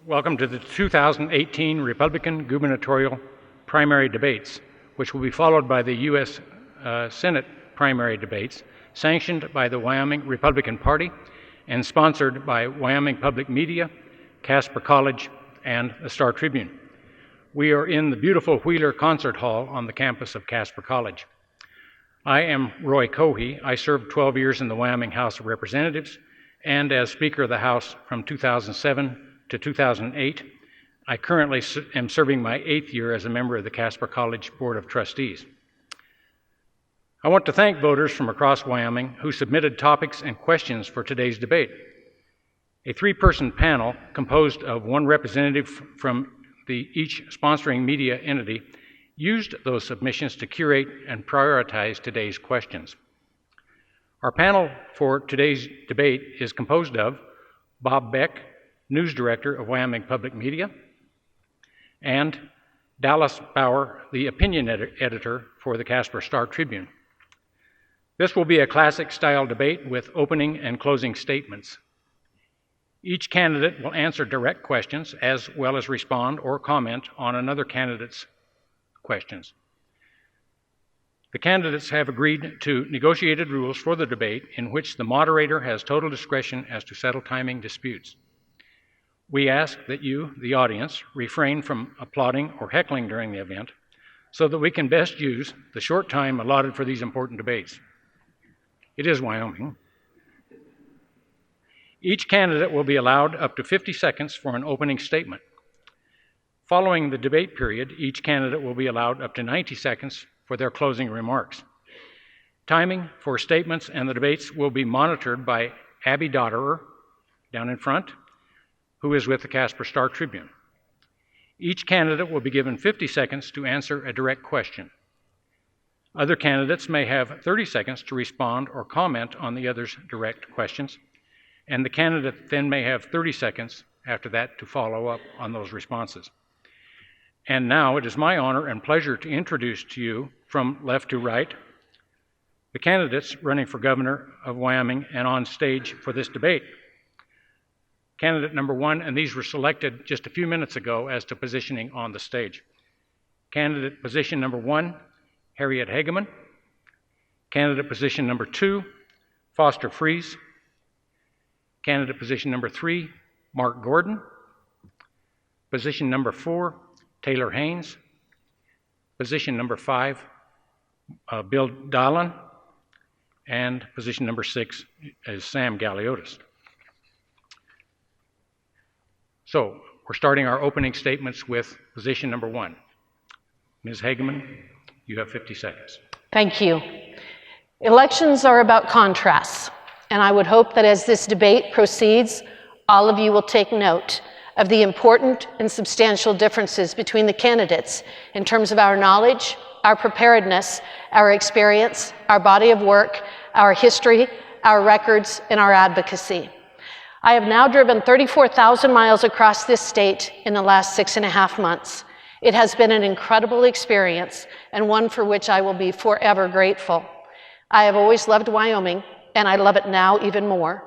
Welcome to the 2018 Republican Gubernatorial primary debates, which will be followed by the U.S. Senate primary debates, sanctioned by the Wyoming Republican Party and sponsored by Wyoming Public Media, Casper College, and the Star-Tribune. We are in the beautiful Wheeler Concert Hall on the campus of Casper College. I am Roy Cohey. I served 12 years in the Wyoming House of Representatives and as Speaker of the House from 2007 to 2008. I currently am serving my 8th year as a member of the Casper College Board of Trustees. I want to thank voters from across Wyoming who submitted topics and questions for today's debate. A 3-person panel composed of 1 representative from each sponsoring media entity used those submissions to curate and prioritize today's questions. Our panel for today's debate is composed of Bob Beck, News Director of Wyoming Public Media, and Dallas Bauer, the Opinion Editor for the Casper Star-Tribune. This will be a classic-style debate with opening and closing statements. Each candidate will answer direct questions as well as respond or comment on another candidate's questions. The candidates have agreed to negotiated rules for the debate in which the moderator has total discretion as to settle timing disputes. We ask that you, the audience, refrain from applauding or heckling during the event so that we can best use the short time allotted for these important debates. It is Wyoming. Each candidate will be allowed up to 50 seconds for an opening statement. Following the debate period, each candidate will be allowed up to 90 seconds for their closing remarks. Timing for statements and the debates will be monitored by Abby Dotterer, down in front, who is with the Casper Star-Tribune. Each candidate will be given 50 seconds to answer a direct question. Other candidates may have 30 seconds to respond or comment on the other's direct questions, and the candidate then may have 30 seconds after that to follow up on those responses. And now it is my honor and pleasure to introduce to you, from left to right, the candidates running for governor of Wyoming and on stage for this debate. Candidate number 1, and these were selected just a few minutes ago as to positioning on the stage. Candidate position number 1, Harriet Hageman. Candidate position number 2, Foster Freese. Candidate position number 3, Mark Gordon. Position number 4, Taylor Haynes. Position number 5, Bill Dahlin. And position number 6 is Sam Galeotos. So we're starting our opening statements with position number 1. Ms. Hageman, you have 50 seconds. Thank you. Elections are about contrasts, and I would hope that as this debate proceeds, all of you will take note of the important and substantial differences between the candidates in terms of our knowledge, our preparedness, our experience, our body of work, our history, our records, and our advocacy. I have now driven 34,000 miles across this state in the last 6.5 months. It has been an incredible experience and one for which I will be forever grateful. I have always loved Wyoming, and I love it now even more.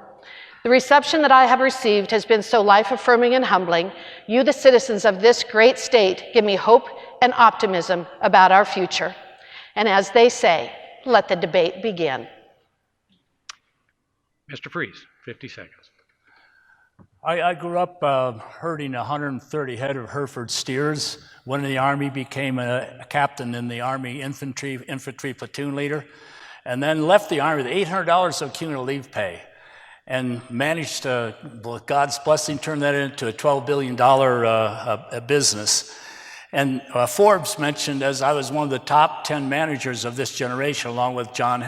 The reception that I have received has been so life-affirming and humbling. You, the citizens of this great state, give me hope and optimism about our future. And as they say, let the debate begin. Mr. Freese, 50 seconds. I grew up herding 130 head of Hereford steers. Went in the Army, became a captain in the Army infantry platoon leader, and then left the Army with $800 of cumulative leave pay, and managed to, with God's blessing, turn that into a $12 billion business. And Forbes mentioned as I was one of the top 10 managers of this generation, along with John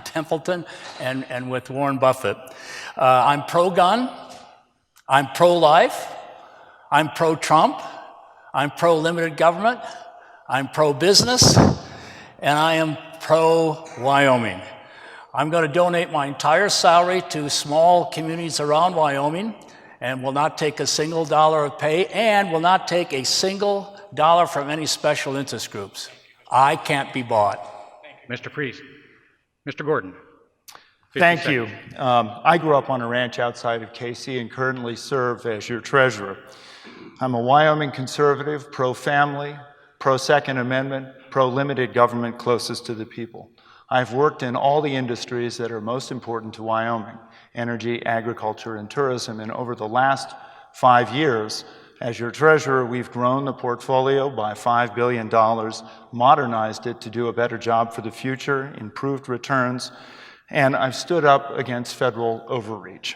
Templeton and with Warren Buffett. I'm pro-gun, I'm pro-life, I'm pro-Trump, I'm pro-limited government, I'm pro-business, and I am pro-Wyoming. I'm going to donate my entire salary to small communities around Wyoming, and will not take a single dollar of pay, and will not take a single dollar from any special interest groups. I can't be bought. Thank you, Mr. Freese. Mr. Gordon. Thank you. I grew up on a ranch outside of KC and currently serve as your treasurer. I'm a Wyoming conservative, pro-family, pro-Second Amendment, pro-limited government closest to the people. I've worked in all the industries that are most important to Wyoming: energy, agriculture, and tourism. And over the last 5 years, as your treasurer, we've grown the portfolio by $5 billion, modernized it to do a better job for the future, improved returns, and I've stood up against federal overreach.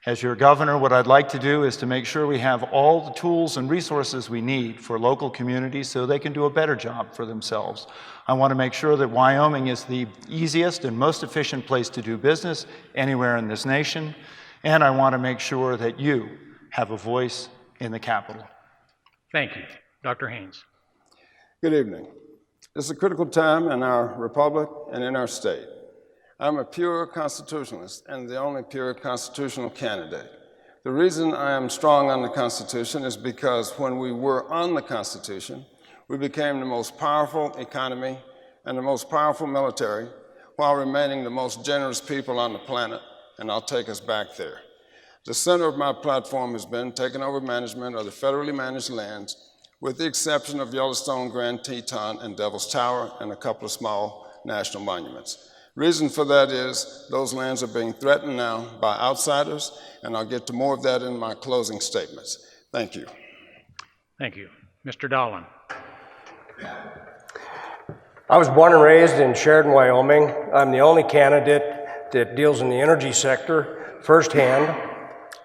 As your governor, what I'd like to do is to make sure we have all the tools and resources we need for local communities so they can do a better job for themselves. I want to make sure that Wyoming is the easiest and most efficient place to do business anywhere in this nation, and I want to make sure that you have a voice in the Capitol. Thank you. Dr. Haynes. Good evening. This is a critical time in our republic and in our state. I'm a pure constitutionalist and the only pure constitutional candidate. The reason I am strong on the Constitution is because when we were on the Constitution, we became the most powerful economy and the most powerful military while remaining the most generous people on the planet, and I'll take us back there. The center of my platform has been taking over management of the federally managed lands, with the exception of Yellowstone, Grand Teton, and Devil's Tower, and a couple of small national monuments. Reason for that is those lands are being threatened now by outsiders, and I'll get to more of that in my closing statements. Thank you. Thank you. Mr. Dahlin. I was born and raised in Sheridan, Wyoming. I'm the only candidate that deals in the energy sector firsthand.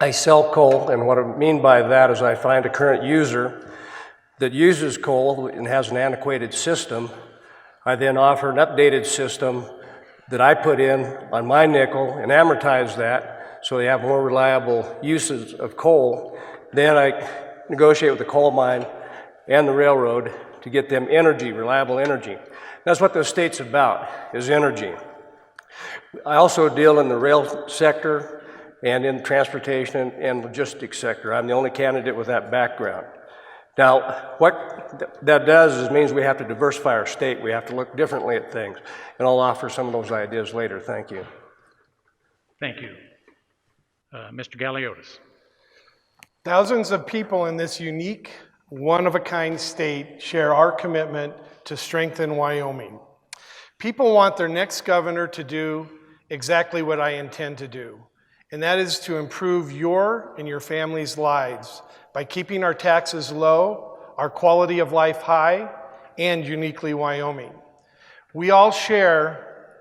I sell coal, and what I mean by that is I find a current user that uses coal and has an antiquated system. I then offer an updated system that I put in on my nickel and amortize that so they have more reliable uses of coal. Then I negotiate with the coal mine and the railroad to get them energy, reliable energy. That's what the state's about, is energy. I also deal in the rail sector and in transportation and logistics sector. I'm the only candidate with that background. Now, what that does is means we have to diversify our state. We have to look differently at things. And I'll offer some of those ideas later. Thank you. Thank you. Mr. Galeotos. Thousands of people in this unique, one-of-a-kind state share our commitment to strengthen Wyoming. People want their next governor to do exactly what I intend to do, and that is to improve your and your family's lives by keeping our taxes low, our quality of life high, and uniquely Wyoming. We all share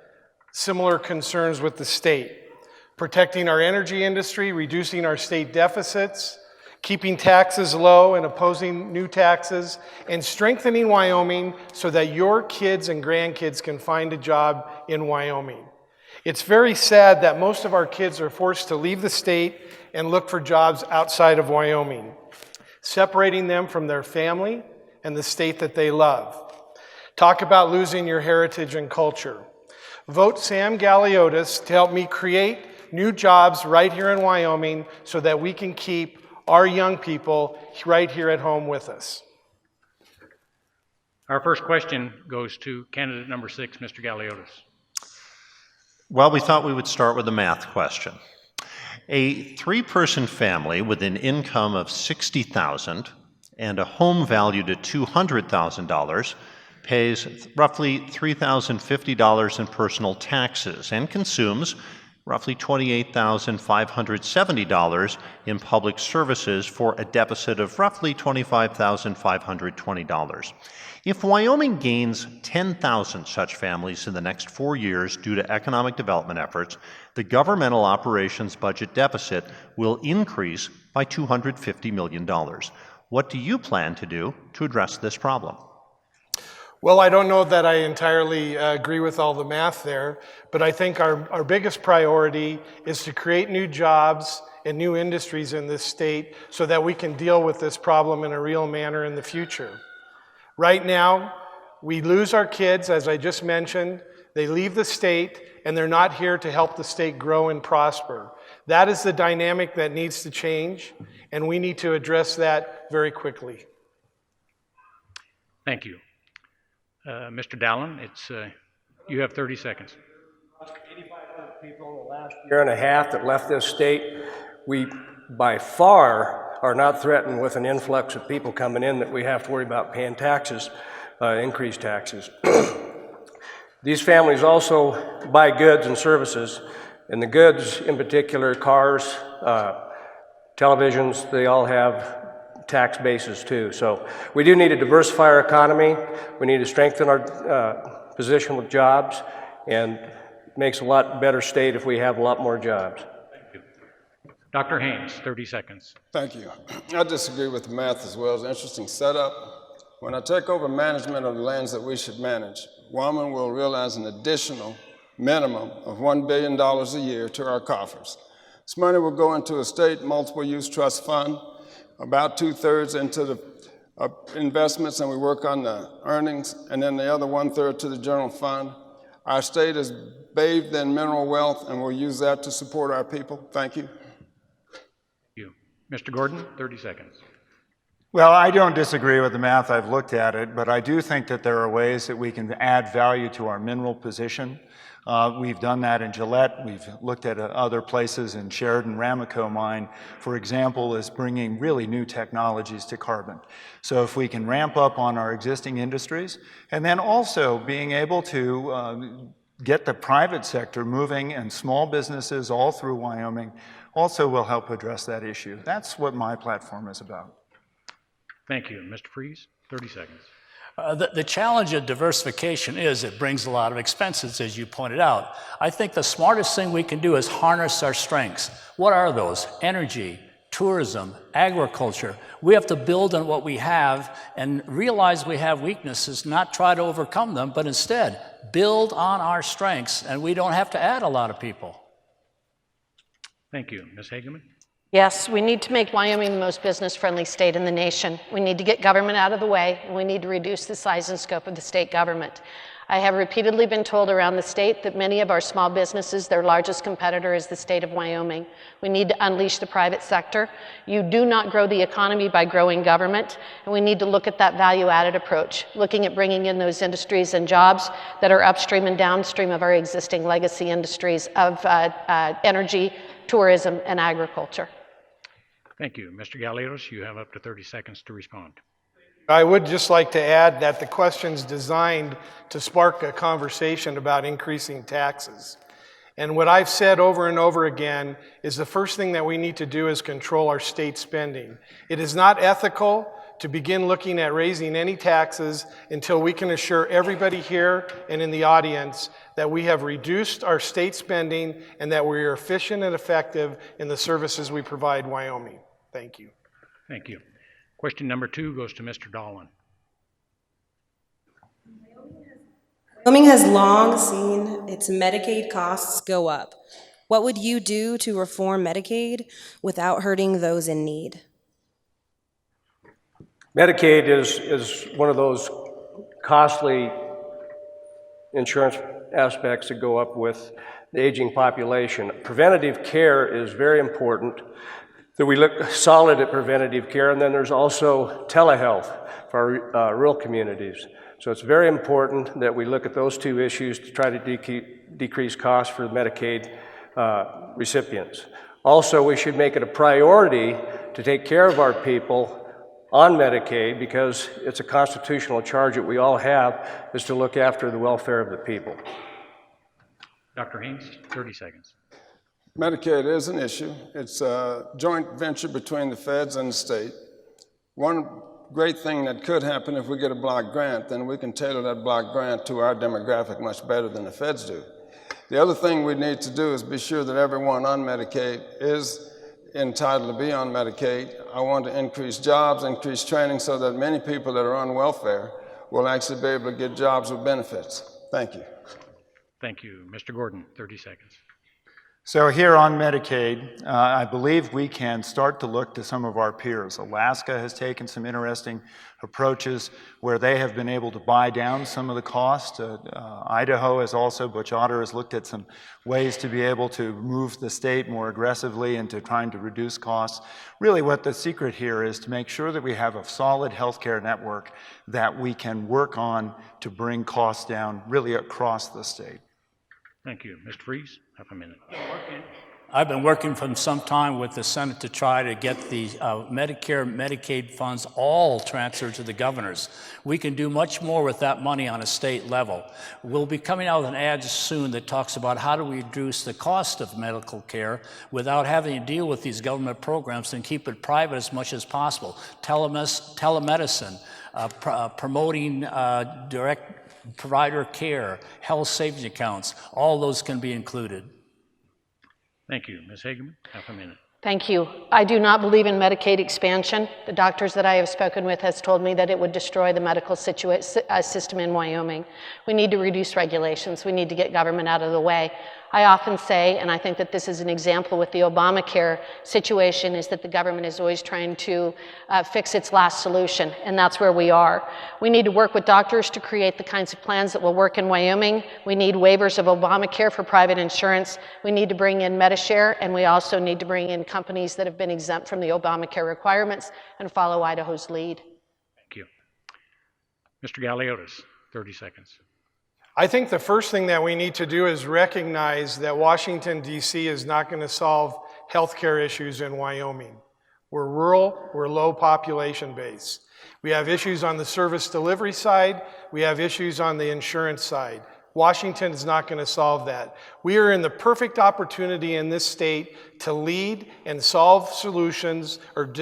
similar concerns with the state: protecting our energy industry, reducing our state deficits, keeping taxes low and opposing new taxes, and strengthening Wyoming so that your kids and grandkids can find a job in Wyoming. It's very sad that most of our kids are forced to leave the state and look for jobs outside of Wyoming, separating them from their family and the state that they love. Talk about losing your heritage and culture. Vote Sam Galeotos to help me create new jobs right here in Wyoming so that we can keep our young people right here at home with us. Our first question goes to candidate number 6, Mr. Galeotos. Well, we thought we would start with a math question. A 3-person family with an income of $60,000 and a home valued at $200,000 pays roughly $3,050 in personal taxes and consumes roughly $28,570 in public services for a deficit of roughly $25,520. If Wyoming gains 10,000 such families in the next 4 years due to economic development efforts, the governmental operations budget deficit will increase by $250 million. What do you plan to do to address this problem? Well, I don't know that I entirely agree with all the math there, but I think our biggest priority is to create new jobs and new industries in this state so that we can deal with this problem in a real manner in the future. Right now, we lose our kids, as I just mentioned. They leave the state, and they're not here to help the state grow and prosper. That is the dynamic that needs to change, and we need to address that very quickly. Thank you. Mr. Dahlin, you have 30 seconds. people in the last year and a half that left this state. We, by far, are not threatened with an influx of people coming in that we have to worry about paying taxes, increased taxes. These families also buy goods and services, and the goods, in particular, cars, televisions, they all have tax bases too. So we do need to diversify our economy. We need to strengthen our position with jobs, and it makes a lot better state if we have a lot more jobs. Thank you. Dr. Haynes, 30 seconds. Thank you. I disagree with the math as well. It's an interesting setup. When I take over management of the lands that we should manage, Wyoming will realize an additional minimum of $1 billion a year to our coffers. This money will go into a state multiple use trust fund, about 2/3 into the investments, and we work on the earnings, and then the other 1/3 to the general fund. Our state is bathed in mineral wealth, and we'll use that to support our people. Thank you. Thank you. Mr. Gordon, 30 seconds. Well, I don't disagree with the math. I've looked at it, but I do think that there are ways that we can add value to our mineral position. We've done that in Gillette. We've looked at other places in Sheridan Ramaco mine, for example, as bringing really new technologies to carbon. So if we can ramp up on our existing industries, and then also being able to get the private sector moving and small businesses all through Wyoming also will help address that issue. That's what my platform is about. Thank you. Mr. Freeze, 30 seconds. The challenge of diversification is it brings a lot of expenses, as you pointed out. I think the smartest thing we can do is harness our strengths. What are those? Energy, tourism, agriculture. We have to build on what we have and realize we have weaknesses, not try to overcome them, but instead build on our strengths, and we don't have to add a lot of people. Thank you. Ms. Hageman? Yes, we need to make Wyoming the most business-friendly state in the nation. We need to get government out of the way, and we need to reduce the size and scope of the state government. I have repeatedly been told around the state that many of our small businesses, their largest competitor is the state of Wyoming. We need to unleash the private sector. You do not grow the economy by growing government, and we need to look at that value-added approach, looking at bringing in those industries and jobs that are upstream and downstream of our existing legacy industries of energy, tourism, and agriculture. Thank you. Mr. Galeotos, you have up to 30 seconds to respond. I would just like to add that the question's designed to spark a conversation about increasing taxes. And what I've said over and over again is the first thing that we need to do is control our state spending. It is not ethical to begin looking at raising any taxes until we can assure everybody here and in the audience that we have reduced our state spending and that we are efficient and effective in the services we provide Wyoming. Thank you. Thank you. Question number 2 goes to Mr. Dahlin. Wyoming has long seen its Medicaid costs go up. What would you do to reform Medicaid without hurting those in need? Medicaid is one of those costly insurance aspects that go up with the aging population. Preventative care is very important, that we look solid at preventative care, and then there's also telehealth for our rural communities. So it's very important that we look at those two issues to try to decrease costs for the Medicaid recipients. Also, we should make it a priority to take care of our people on Medicaid, because it's a constitutional charge that we all have, is to look after the welfare of the people. Dr. Haynes, 30 seconds. Medicaid is an issue. It's a joint venture between the feds and the state. One great thing that could happen if we get a block grant, then we can tailor that block grant to our demographic much better than the feds do. The other thing we need to do is be sure that everyone on Medicaid is entitled to be on Medicaid. I want to increase jobs, increase training, so that many people that are on welfare will actually be able to get jobs with benefits. Thank you. Thank you. Mr. Gordon, 30 seconds. So here on Medicaid, I believe we can start to look to some of our peers. Alaska has taken some interesting approaches where they have been able to buy down some of the cost. Idaho has also, Butch Otter has looked at some ways to be able to move the state more aggressively into trying to reduce costs. Really what the secret here is to make sure that we have a solid healthcare network that we can work on to bring costs down really across the state. Thank you. Mr. Freeze, half a minute. I've been working for some time with the Senate to try to get the Medicare, Medicaid funds all transferred to the governors. We can do much more with that money on a state level. We'll be coming out with an ad soon that talks about how do we reduce the cost of medical care without having to deal with these government programs and keep it private as much as possible. Telemedicine, promoting direct provider care, health savings accounts, all those can be included. Thank you. Ms. Hageman, half a minute. Thank you. I do not believe in Medicaid expansion. The doctors that I have spoken with has told me that it would destroy the medical system in Wyoming. We need to reduce regulations. We need to get government out of the way. I often say, and I think that this is an example with the Obamacare situation, is that the government is always trying to fix its last solution, and that's where we are. We need to work with doctors to create the kinds of plans that will work in Wyoming. We need waivers of Obamacare for private insurance. We need to bring in Medishare, and we also need to bring in companies that have been exempt from the Obamacare requirements and follow Idaho's lead. Thank you. Mr. Galeotos, 30 seconds. I think the first thing that we need to do is recognize that Washington, D.C. is not going to solve healthcare issues in Wyoming. We're rural, we're low population base. We have issues on the service delivery side, we have issues on the insurance side. Washington is not going to solve that. We are in the perfect opportunity in this state to lead and solve solutions or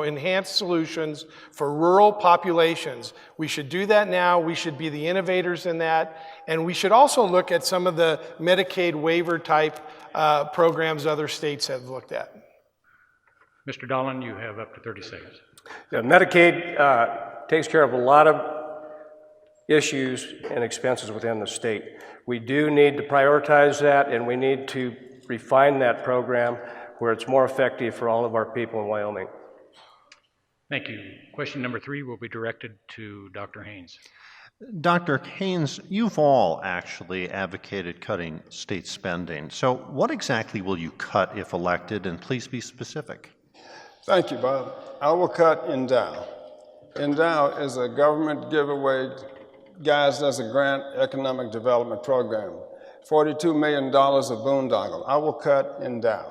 enhance solutions for rural populations. We should do that now. We should be the innovators in that. And we should also look at some of the Medicaid waiver type programs other states have looked at. Mr. Dahlin, you have up to 30 seconds. Yeah, Medicaid takes care of a lot of issues and expenses within the state. We do need to prioritize that, and we need to refine that program where it's more effective for all of our people in Wyoming. Thank you. Question number 3 will be directed to Dr. Haynes. Dr. Haynes, you've all actually advocated cutting state spending. So what exactly will you cut if elected, and please be specific? Thank you, Bob. I will cut Endow. Endow is a government giveaway guys as a grant economic development program. $42 million of boondoggle. I will cut Endow.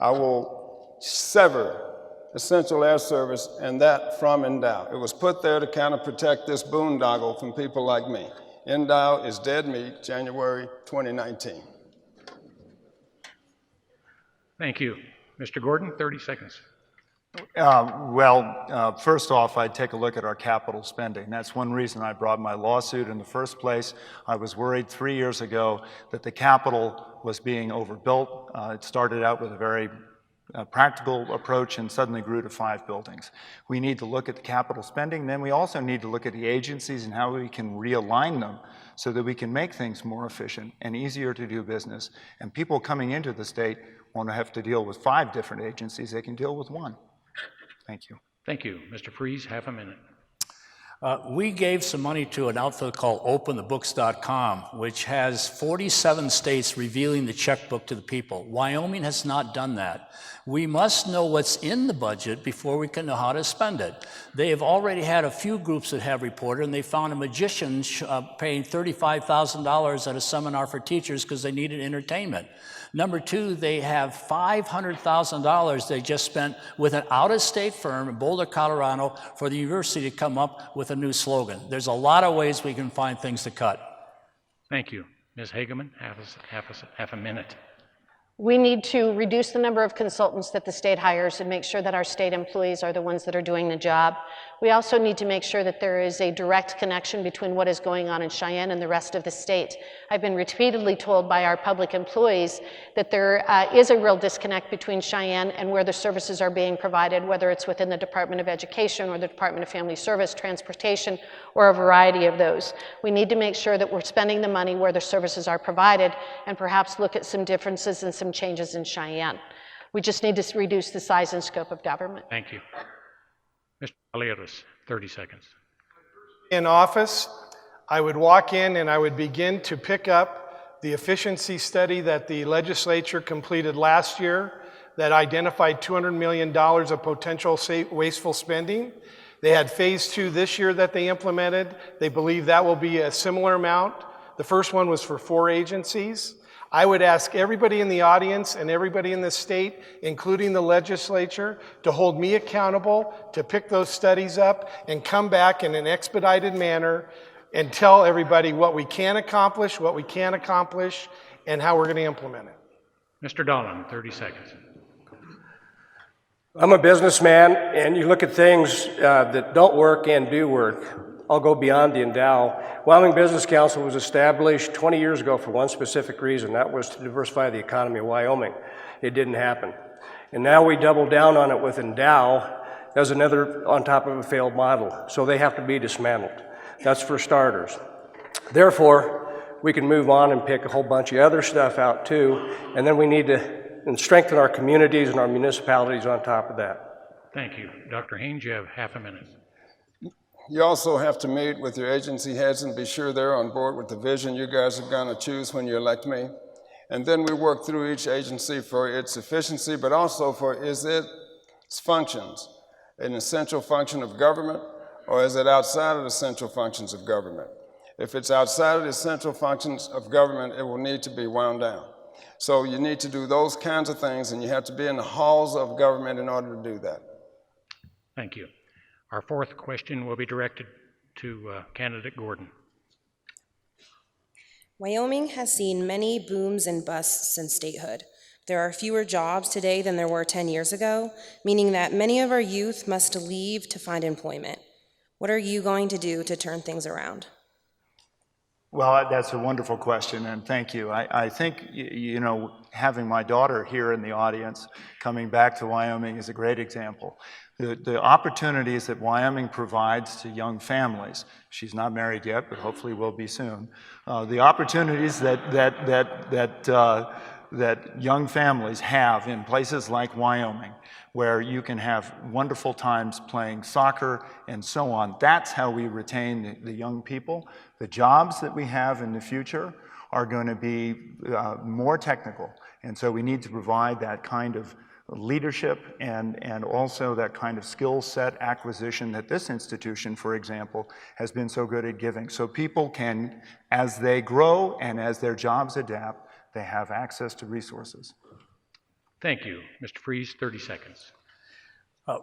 I will sever Essential Air Service and that from Endow. It was put there to kind of protect this boondoggle from people like me. Endow is dead meat, January 2019. Thank you. Mr. Gordon, 30 seconds. First off, I'd take a look at our capital spending. That's one reason I brought my lawsuit in the first place. I was worried 3 years ago that the Capitol was being overbuilt. It started out with a very practical approach and suddenly grew to 5 buildings. We need to look at the capital spending. Then we also need to look at the agencies and how we can realign them so that we can make things more efficient and easier to do business. And people coming into the state won't have to deal with 5 different agencies. They can deal with 1. Thank you. Thank you. Mr. Freeze, half a minute. We gave some money to an outfit called OpenTheBooks.com, which has 47 states revealing the checkbook to the people. Wyoming has not done that. We must know what's in the budget before we can know how to spend it. They have already had a few groups that have reported, and they found a magician paying $35,000 at a seminar for teachers because they needed entertainment. Number 2, they have $500,000 they just spent with an out-of-state firm in Boulder, Colorado, for the university to come up with a new slogan. There's a lot of ways we can find things to cut. Thank you. Ms. Hageman, half a minute. We need to reduce the number of consultants that the state hires and make sure that our state employees are the ones that are doing the job. We also need to make sure that there is a direct connection between what is going on in Cheyenne and the rest of the state. I've been repeatedly told by our public employees that there is a real disconnect between Cheyenne and where the services are being provided, whether it's within the Department of Education or the Department of Family Service, Transportation, or a variety of those. We need to make sure that we're spending the money where the services are provided and perhaps look at some differences and some changes in Cheyenne. We just need to reduce the size and scope of government. Thank you. Mr. Galeotos, 30 seconds. In office, I would walk in and I would begin to pick up the efficiency study that the legislature completed last year that identified $200 million of potential wasteful spending. They had phase 2 this year that they implemented. They believe that will be a similar amount. The first one was for 4 agencies. I would ask everybody in the audience and everybody in the state, including the legislature, to hold me accountable, to pick those studies up and come back in an expedited manner and tell everybody what we can accomplish, what we can't accomplish, and how we're going to implement it. Mr. Dahlin, 30 seconds. I'm a businessman, and you look at things that don't work and do work. I'll go beyond the endow. Wyoming Business Council was established 20 years ago for one specific reason. That was to diversify the economy of Wyoming. It didn't happen. And now we double down on it with endow as another on top of a failed model. So they have to be dismantled. That's for starters. Therefore, we can move on and pick a whole bunch of other stuff out too, and then we need to strengthen our communities and our municipalities on top of that. Thank you. Dr. Haynes, you have half a minute. You also have to meet with your agency heads and be sure they're on board with the vision you guys are going to choose when you elect me. And then we work through each agency for its efficiency, but also for its functions, an essential function of government, or is it outside of the essential functions of government? If it's outside of the essential functions of government, it will need to be wound down. So you need to do those kinds of things, and you have to be in the halls of government in order to do that. Thank you. Our fourth question will be directed to candidate Gordon. Wyoming has seen many booms and busts since statehood. There are fewer jobs today than there were 10 years ago, meaning that many of our youth must leave to find employment. What are you going to do to turn things around? Well, that's a wonderful question, and thank you. I think, you know, having my daughter here in the audience, coming back to Wyoming is a great example. The opportunities that Wyoming provides to young families, she's not married yet, but hopefully will be soon, the opportunities that young families have in places like Wyoming, where you can have wonderful times playing soccer and so on. That's how we retain the young people. The jobs that we have in the future are going to be more technical, and so we need to provide that kind of leadership and also that kind of skill set acquisition that this institution, for example, has been so good at giving. So people can, as they grow and as their jobs adapt, they have access to resources. Thank you. Mr. Freeze, 30 seconds.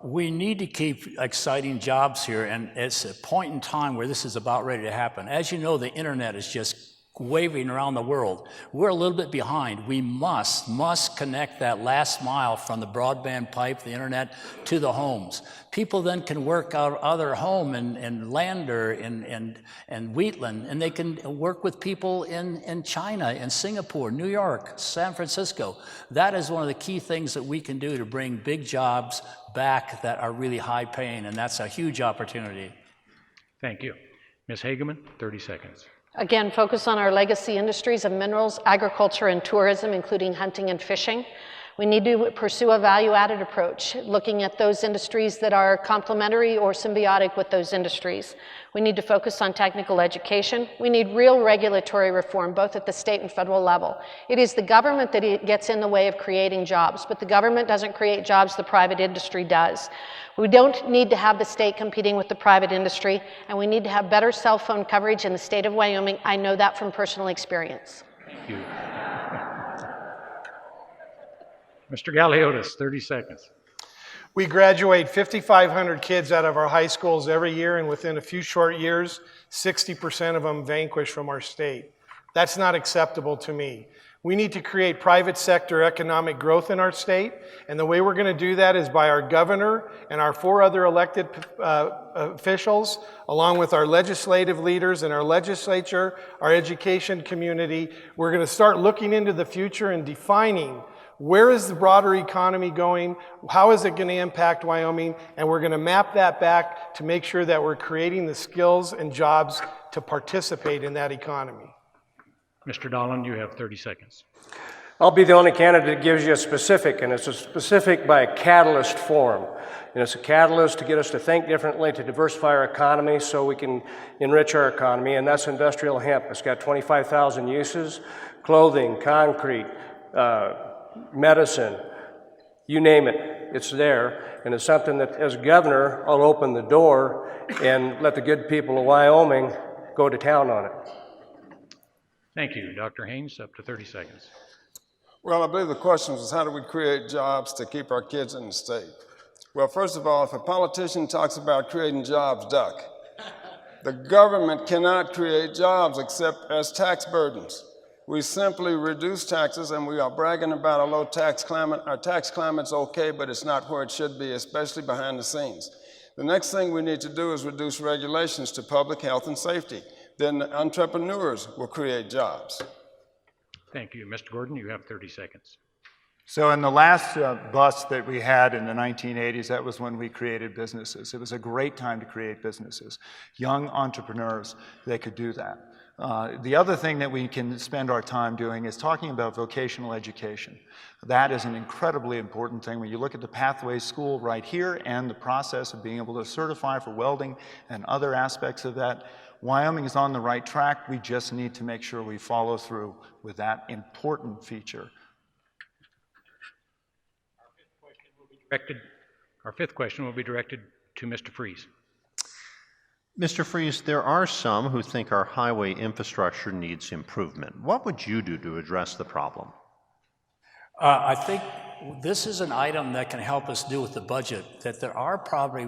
We need to keep exciting jobs here, and it's a point in time where this is about ready to happen. As you know, the internet is just waving around the world. We're a little bit behind. We must connect that last mile from the broadband pipe, the internet, to the homes. People then can work out of their home in Lander and Wheatland, and they can work with people in China, in Singapore, New York, San Francisco. That is one of the key things that we can do to bring big jobs back that are really high paying, and that's a huge opportunity. Thank you. Ms. Hageman, 30 seconds. Again, focus on our legacy industries of minerals, agriculture, and tourism, including hunting and fishing. We need to pursue a value-added approach, looking at those industries that are complementary or symbiotic with those industries. We need to focus on technical education. We need real regulatory reform, both at the state and federal level. It is the government that gets in the way of creating jobs, but the government doesn't create jobs, the private industry does. We don't need to have the state competing with the private industry, and we need to have better cell phone coverage in the state of Wyoming. I know that from personal experience. Thank you. Mr. Galeotos, 30 seconds. We graduate 5,500 kids out of our high schools every year, and within a few short years, 60% of them vanquish from our state. That's not acceptable to me. We need to create private sector economic growth in our state, and the way we're going to do that is by our governor and our 4 other elected officials, along with our legislative leaders and our legislature, our education community. We're going to start looking into the future and defining where is the broader economy going, how is it going to impact Wyoming, and we're going to map that back to make sure that we're creating the skills and jobs to participate in that economy. Mr. Dahlin, you have 30 seconds. I'll be the only candidate that gives you a specific, and it's a specific by a catalyst form. And it's a catalyst to get us to think differently, to diversify our economy so we can enrich our economy, and that's industrial hemp. It's got 25,000 uses: clothing, concrete, medicine, you name it, it's there. And it's something that, as governor, I'll open the door and let the good people of Wyoming go to town on it. Thank you. Dr. Haynes, up to 30 seconds. Well, I believe the question was how do we create jobs to keep our kids in the state? Well, first of all, if a politician talks about creating jobs, duck. The government cannot create jobs except as tax burdens. We simply reduce taxes, and we are bragging about a low tax climate. Our tax climate's okay, but it's not where it should be, especially behind the scenes. The next thing we need to do is reduce regulations to public health and safety. Then entrepreneurs will create jobs. Thank you. Mr. Gordon, you have 30 seconds. So in the last bust that we had in the 1980s, that was when we created businesses. It was a great time to create businesses. Young entrepreneurs, they could do that. The other thing that we can spend our time doing is talking about vocational education. That is an incredibly important thing. When you look at the Pathways School right here and the process of being able to certify for welding and other aspects of that, Wyoming is on the right track. We just need to make sure we follow through with that important feature. Our fifth question will be directed to Mr. Freeze. Mr. Freeze, there are some who think our highway infrastructure needs improvement. What would you do to address the problem? I think this is an item that can help us do with the budget, that there are probably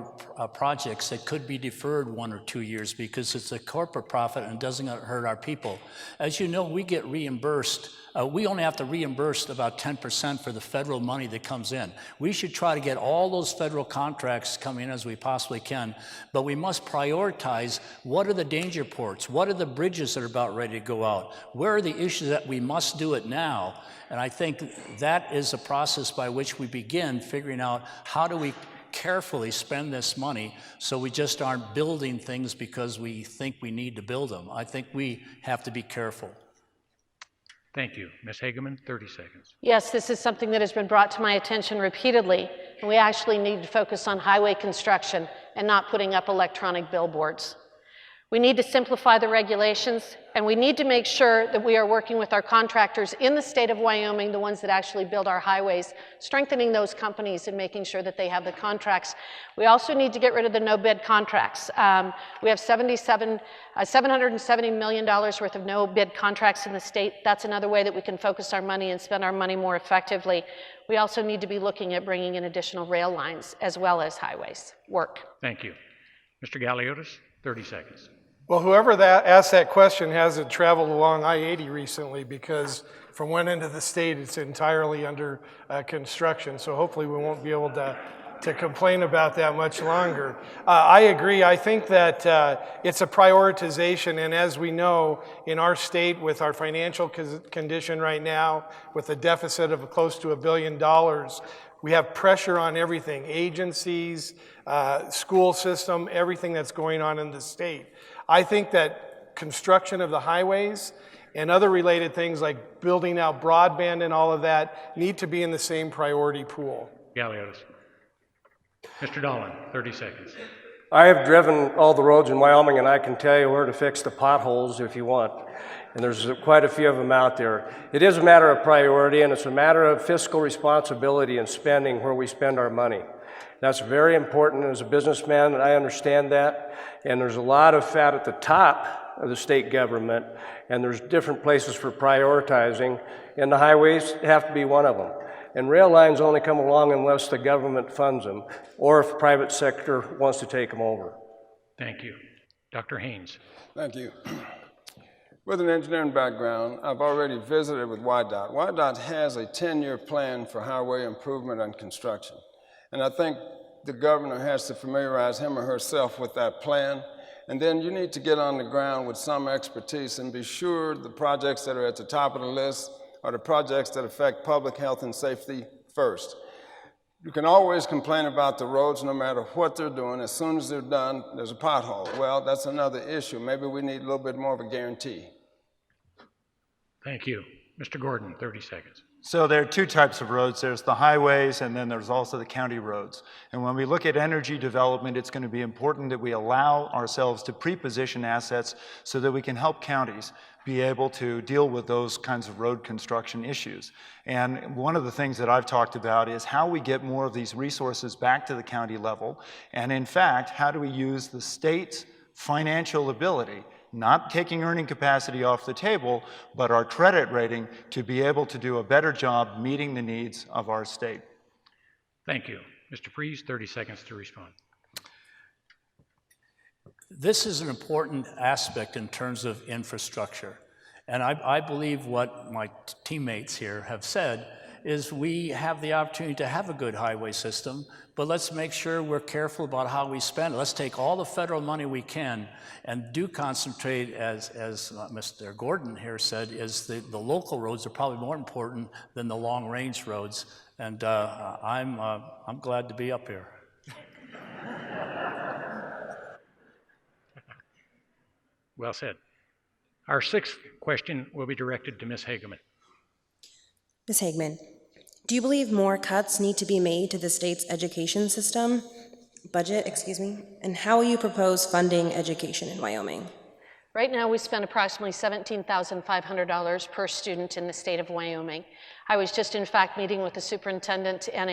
projects that could be deferred 1 or 2 years because it's a corporate profit and doesn't hurt our people. As you know, we get reimbursed. We only have to reimburse about 10% for the federal money that comes in. We should try to get all those federal contracts come in as we possibly can, but we must prioritize what are the danger ports, what are the bridges that are about ready to go out, where are the issues that we must do it now. And I think that is a process by which we begin figuring out how do we carefully spend this money so we just aren't building things because we think we need to build them. I think we have to be careful. Thank you. Ms. Hageman, 30 seconds. Yes, this is something that has been brought to my attention repeatedly, and we actually need to focus on highway construction and not putting up electronic billboards. We need to simplify the regulations, and we need to make sure that we are working with our contractors in the state of Wyoming, the ones that actually build our highways, strengthening those companies and making sure that they have the contracts. We also need to get rid of the no-bid contracts. We have $770 million worth of no-bid contracts in the state. That's another way that we can focus our money and spend our money more effectively. We also need to be looking at bringing in additional rail lines as well as highways work. Thank you. Mr. Galeotos, 30 seconds. Well, whoever asked that question hasn't traveled along I-80 recently, because from one end of the state, it's entirely under construction. So hopefully we won't be able to complain about that much longer. I agree. I think that it's a prioritization. And as we know, in our state, with our financial condition right now, with a deficit of close to $1 billion, we have pressure on everything, agencies, school system, everything that's going on in the state. I think that construction of the highways and other related things like building out broadband and all of that need to be in the same priority pool. Galeotos. Mr. Dahlin, 30 seconds. I have driven all the roads in Wyoming, and I can tell you where to fix the potholes if you want. And there's quite a few of them out there. It is a matter of priority, and it's a matter of fiscal responsibility and spending where we spend our money. That's very important. As a businessman, I understand that. And there's a lot of fat at the top of the state government, and there's different places for prioritizing, and the highways have to be one of them. And rail lines only come along unless the government funds them, or if the private sector wants to take them over. Thank you. Dr. Haynes. Thank you. With an engineering background, I've already visited with WYDOT. WYDOT has a 10-year plan for highway improvement and construction. And I think the governor has to familiarize him or herself with that plan. And then you need to get on the ground with some expertise and be sure the projects that are at the top of the list are the projects that affect public health and safety first. You can always complain about the roads no matter what they're doing. As soon as they're done, there's a pothole. Well, that's another issue. Maybe we need a little bit more of a guarantee. Thank you. Mr. Gordon, 30 seconds. So there are two types of roads. There's the highways, and then there's also the county roads. And when we look at energy development, it's going to be important that we allow ourselves to pre-position assets so that we can help counties be able to deal with those kinds of road construction issues. And one of the things that I've talked about is how we get more of these resources back to the county level. And in fact, how do we use the state's financial ability not taking earning capacity off the table, but our credit rating to be able to do a better job meeting the needs of our state. Thank you. Mr. Freeze, 30 seconds to respond. This is an important aspect in terms of infrastructure. And I believe what my teammates here have said is we have the opportunity to have a good highway system, but let's make sure we're careful about how we spend it. Let's take all the federal money we can and do concentrate, as Mr. Gordon here said, is the local roads are probably more important than the long-range roads. And I'm glad to be up here. Well said. Our sixth question will be directed to Ms. Hageman. Ms. Hageman, do you believe more cuts need to be made to the state's education system, budget, and how will you propose funding education in Wyoming? Right now, we spend approximately $17,500 per student in the state of Wyoming. I was just, in fact, meeting with the superintendent and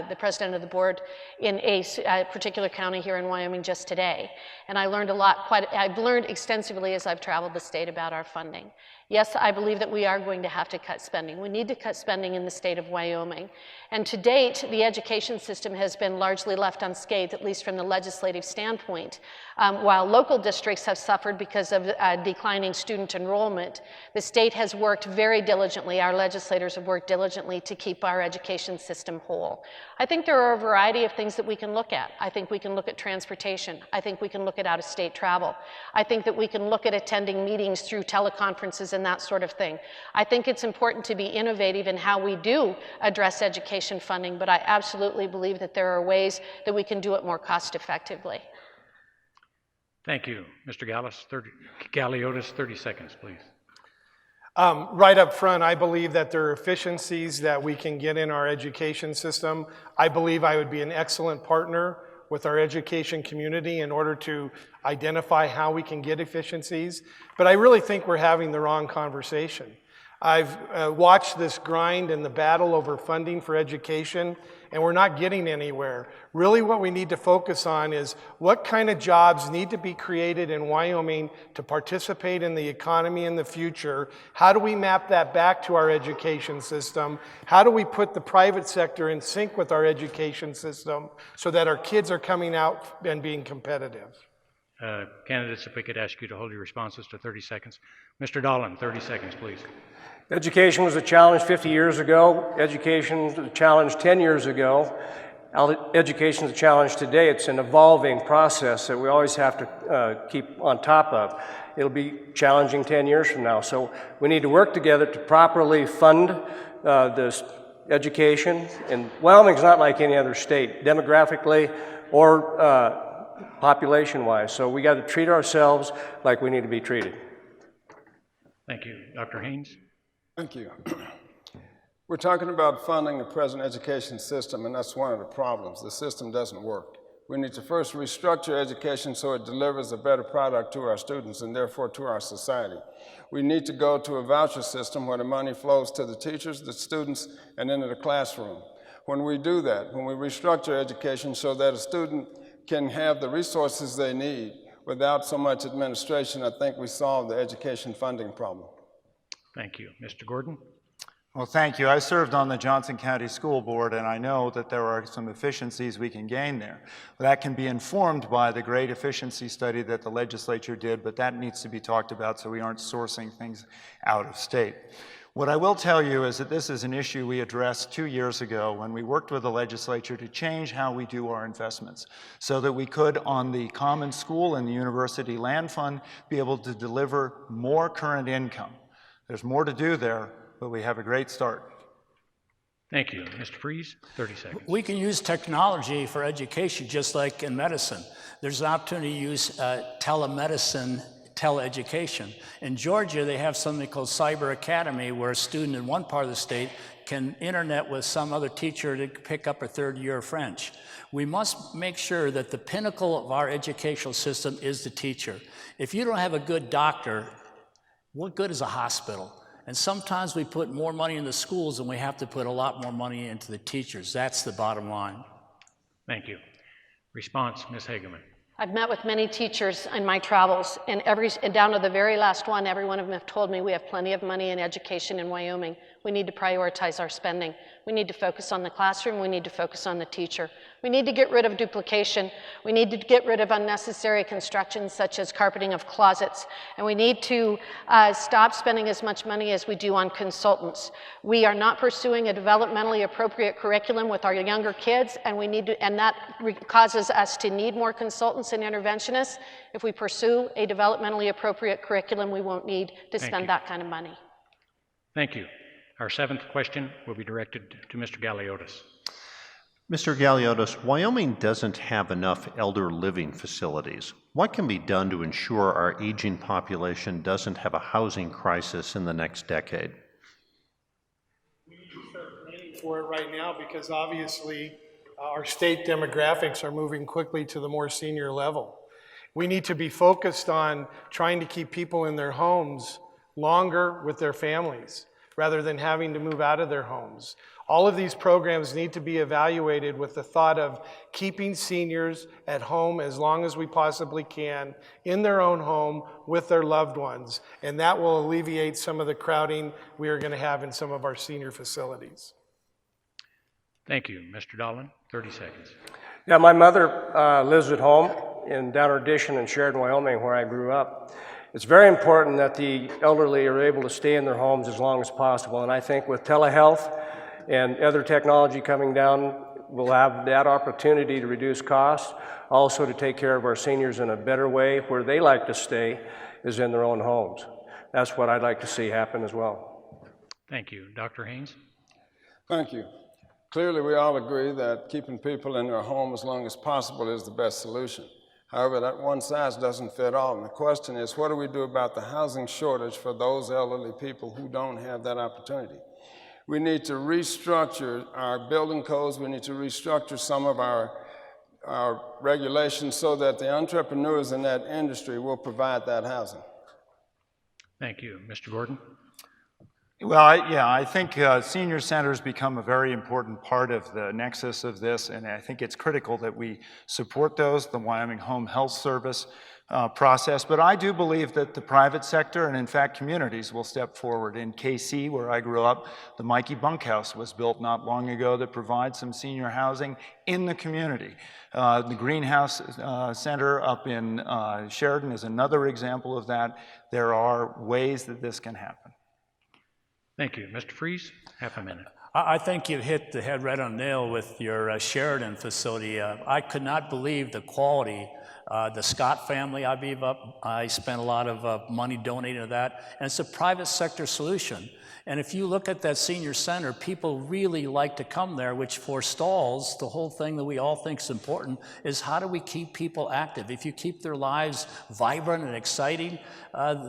the president of the board in a particular county here in Wyoming just today. And I learned a lot, I've learned extensively as I've traveled the state about our funding. Yes, I believe that we are going to have to cut spending. We need to cut spending in the state of Wyoming. And to date, the education system has been largely left unscathed, at least from the legislative standpoint. While local districts have suffered because of declining student enrollment, the state has worked very diligently, our legislators have worked diligently to keep our education system whole. I think there are a variety of things that we can look at. I think we can look at transportation. I think we can look at out-of-state travel. I think that we can look at attending meetings through teleconferences and that sort of thing. I think it's important to be innovative in how we do address education funding, but I absolutely believe that there are ways that we can do it more cost effectively. Thank you. Mr. Galeotos, 30 seconds, please. Right up front, I believe that there are efficiencies that we can get in our education system. I believe I would be an excellent partner with our education community in order to identify how we can get efficiencies. But I really think we're having the wrong conversation. I've watched this grind and the battle over funding for education, and we're not getting anywhere. Really what we need to focus on is what kind of jobs need to be created in Wyoming to participate in the economy in the future. How do we map that back to our education system? How do we put the private sector in sync with our education system so that our kids are coming out and being competitive? Candidates, if we could ask you to hold your responses to 30 seconds. Mr. Dahlin, 30 seconds, please. Education was a challenge 50 years ago. Education was a challenge 10 years ago. Education is a challenge today. It's an evolving process that we always have to keep on top of. It'll be challenging 10 years from now. So we need to work together to properly fund this education. And Wyoming is not like any other state, demographically or population-wise. So we got to treat ourselves like we need to be treated. Thank you. Dr. Haynes? Thank you. We're talking about funding the present education system, and that's one of the problems. The system doesn't work. We need to first restructure education so it delivers a better product to our students and therefore to our society. We need to go to a voucher system where the money flows to the teachers, the students, and into the classroom. When we do that, when we restructure education so that a student can have the resources they need without so much administration, I think we solve the education funding problem. Thank you. Mr. Gordon? Well, thank you. I served on the Johnson County School Board, and I know that there are some efficiencies we can gain there. That can be informed by the great efficiency study that the legislature did, but that needs to be talked about so we aren't sourcing things out of state. What I will tell you is that this is an issue we addressed 2 years ago when we worked with the legislature to change how we do our investments so that we could, on the Common School and the University Land Fund, be able to deliver more current income. There's more to do there, but we have a great start. Thank you. Mr. Freeze, 30 seconds. We can use technology for education just like in medicine. There's an opportunity to use telemedicine, teleeducation. In Georgia, they have something called Cyber Academy where a student in one part of the state can internet with some other teacher to pick up a third year of French. We must make sure that the pinnacle of our educational system is the teacher. If you don't have a good doctor, what good is a hospital? And sometimes we put more money in the schools and we have to put a lot more money into the teachers. That's the bottom line. Thank you. Response, Ms. Hageman. I've met with many teachers in my travels, and down to the very last one, every one of them have told me we have plenty of money in education in Wyoming. We need to prioritize our spending. We need to focus on the classroom. We need to focus on the teacher. We need to get rid of duplication. We need to get rid of unnecessary construction such as carpeting of closets. And we need to stop spending as much money as we do on consultants. We are not pursuing a developmentally appropriate curriculum with our younger kids, and that causes us to need more consultants and interventionists. If we pursue a developmentally appropriate curriculum, we won't need to spend that kind of money. Thank you. Our seventh question will be directed to Mr. Galeotos. Mr. Galeotos, Wyoming doesn't have enough elder living facilities. What can be done to ensure our aging population doesn't have a housing crisis in the next decade? We need to start planning for it right now because obviously our state demographics are moving quickly to the more senior level. We need to be focused on trying to keep people in their homes longer with their families, rather than having to move out of their homes. All of these programs need to be evaluated with the thought of keeping seniors at home as long as we possibly can, in their own home with their loved ones. And that will alleviate some of the crowding we are going to have in some of our senior facilities. Thank you. Mr. Dahlin, 30 seconds. Yeah, my mother lives at home in Downer Edition in Sheridan, Wyoming, where I grew up. It's very important that the elderly are able to stay in their homes as long as possible, and I think with telehealth and other technology coming down, we'll have that opportunity to reduce costs, also to take care of our seniors in a better way. Where they like to stay is in their own homes. That's what I'd like to see happen as well. Thank you. Dr. Haynes? Thank you. Clearly, we all agree that keeping people in their home as long as possible is the best solution. However, that one size doesn't fit all. And the question is, what do we do about the housing shortage for those elderly people who don't have that opportunity? We need to restructure our building codes. We need to restructure some of our regulations so that the entrepreneurs in that industry will provide that housing. Thank you. Mr. Gordon? Well, I think senior centers become a very important part of the nexus of this, and I think it's critical that we support those, the Wyoming Home Health Service process. But I do believe that the private sector and, in fact, communities will step forward. In KC, where I grew up, the Mikey Bunkhouse was built not long ago that provides some senior housing in the community. The Greenhouse Center up in Sheridan is another example of that. There are ways that this can happen. Thank you. Mr. Freeze, half a minute. I think you hit the head right on the nail with your Sheridan facility. I could not believe the quality. The Scott family, I spent a lot of money donating to that, and it's a private sector solution. And if you look at that senior center, people really like to come there, which forestalls the whole thing that we all think is important, is how do we keep people active? If you keep their lives vibrant and exciting,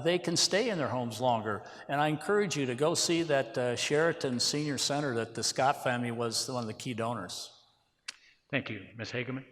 they can stay in their homes longer. And I encourage you to go see that Sheraton Senior Center that the Scott family was one of the key donors. Thank you. Ms. Hageman?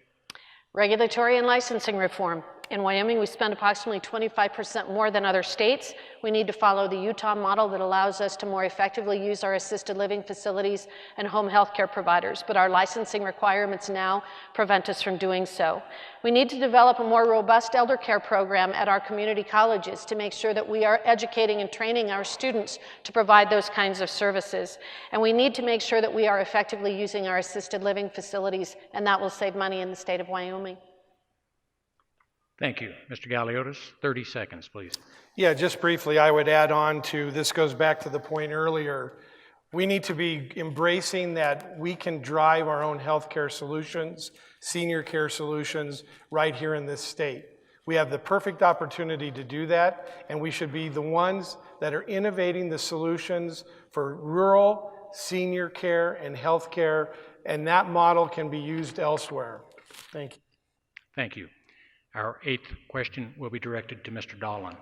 Regulatory and licensing reform. In Wyoming, we spend approximately 25% more than other states. We need to follow the Utah model that allows us to more effectively use our assisted living facilities and home health care providers, but our licensing requirements now prevent us from doing so. We need to develop a more robust elder care program at our community colleges to make sure that we are educating and training our students to provide those kinds of services. And we need to make sure that we are effectively using our assisted living facilities, and that will save money in the state of Wyoming. Thank you. Mr. Galeotos, 30 seconds, please. Yeah, just briefly, I would add on to, this goes back to the point earlier, we need to be embracing that we can drive our own healthcare solutions, senior care solutions, right here in this state. We have the perfect opportunity to do that, and we should be the ones that are innovating the solutions for rural senior care and healthcare, and that model can be used elsewhere. Thank you. Thank you. Our eighth question will be directed to Mr. Dahlin.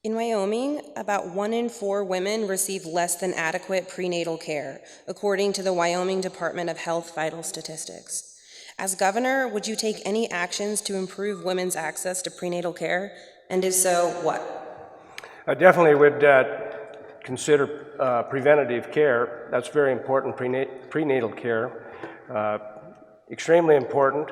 In Wyoming, about 1 in 4 women receive less than adequate prenatal care, according to the Wyoming Department of Health Vital Statistics. As governor, would you take any actions to improve women's access to prenatal care? And if so, what? I definitely would consider preventative care. That's very important, prenatal care. Extremely important.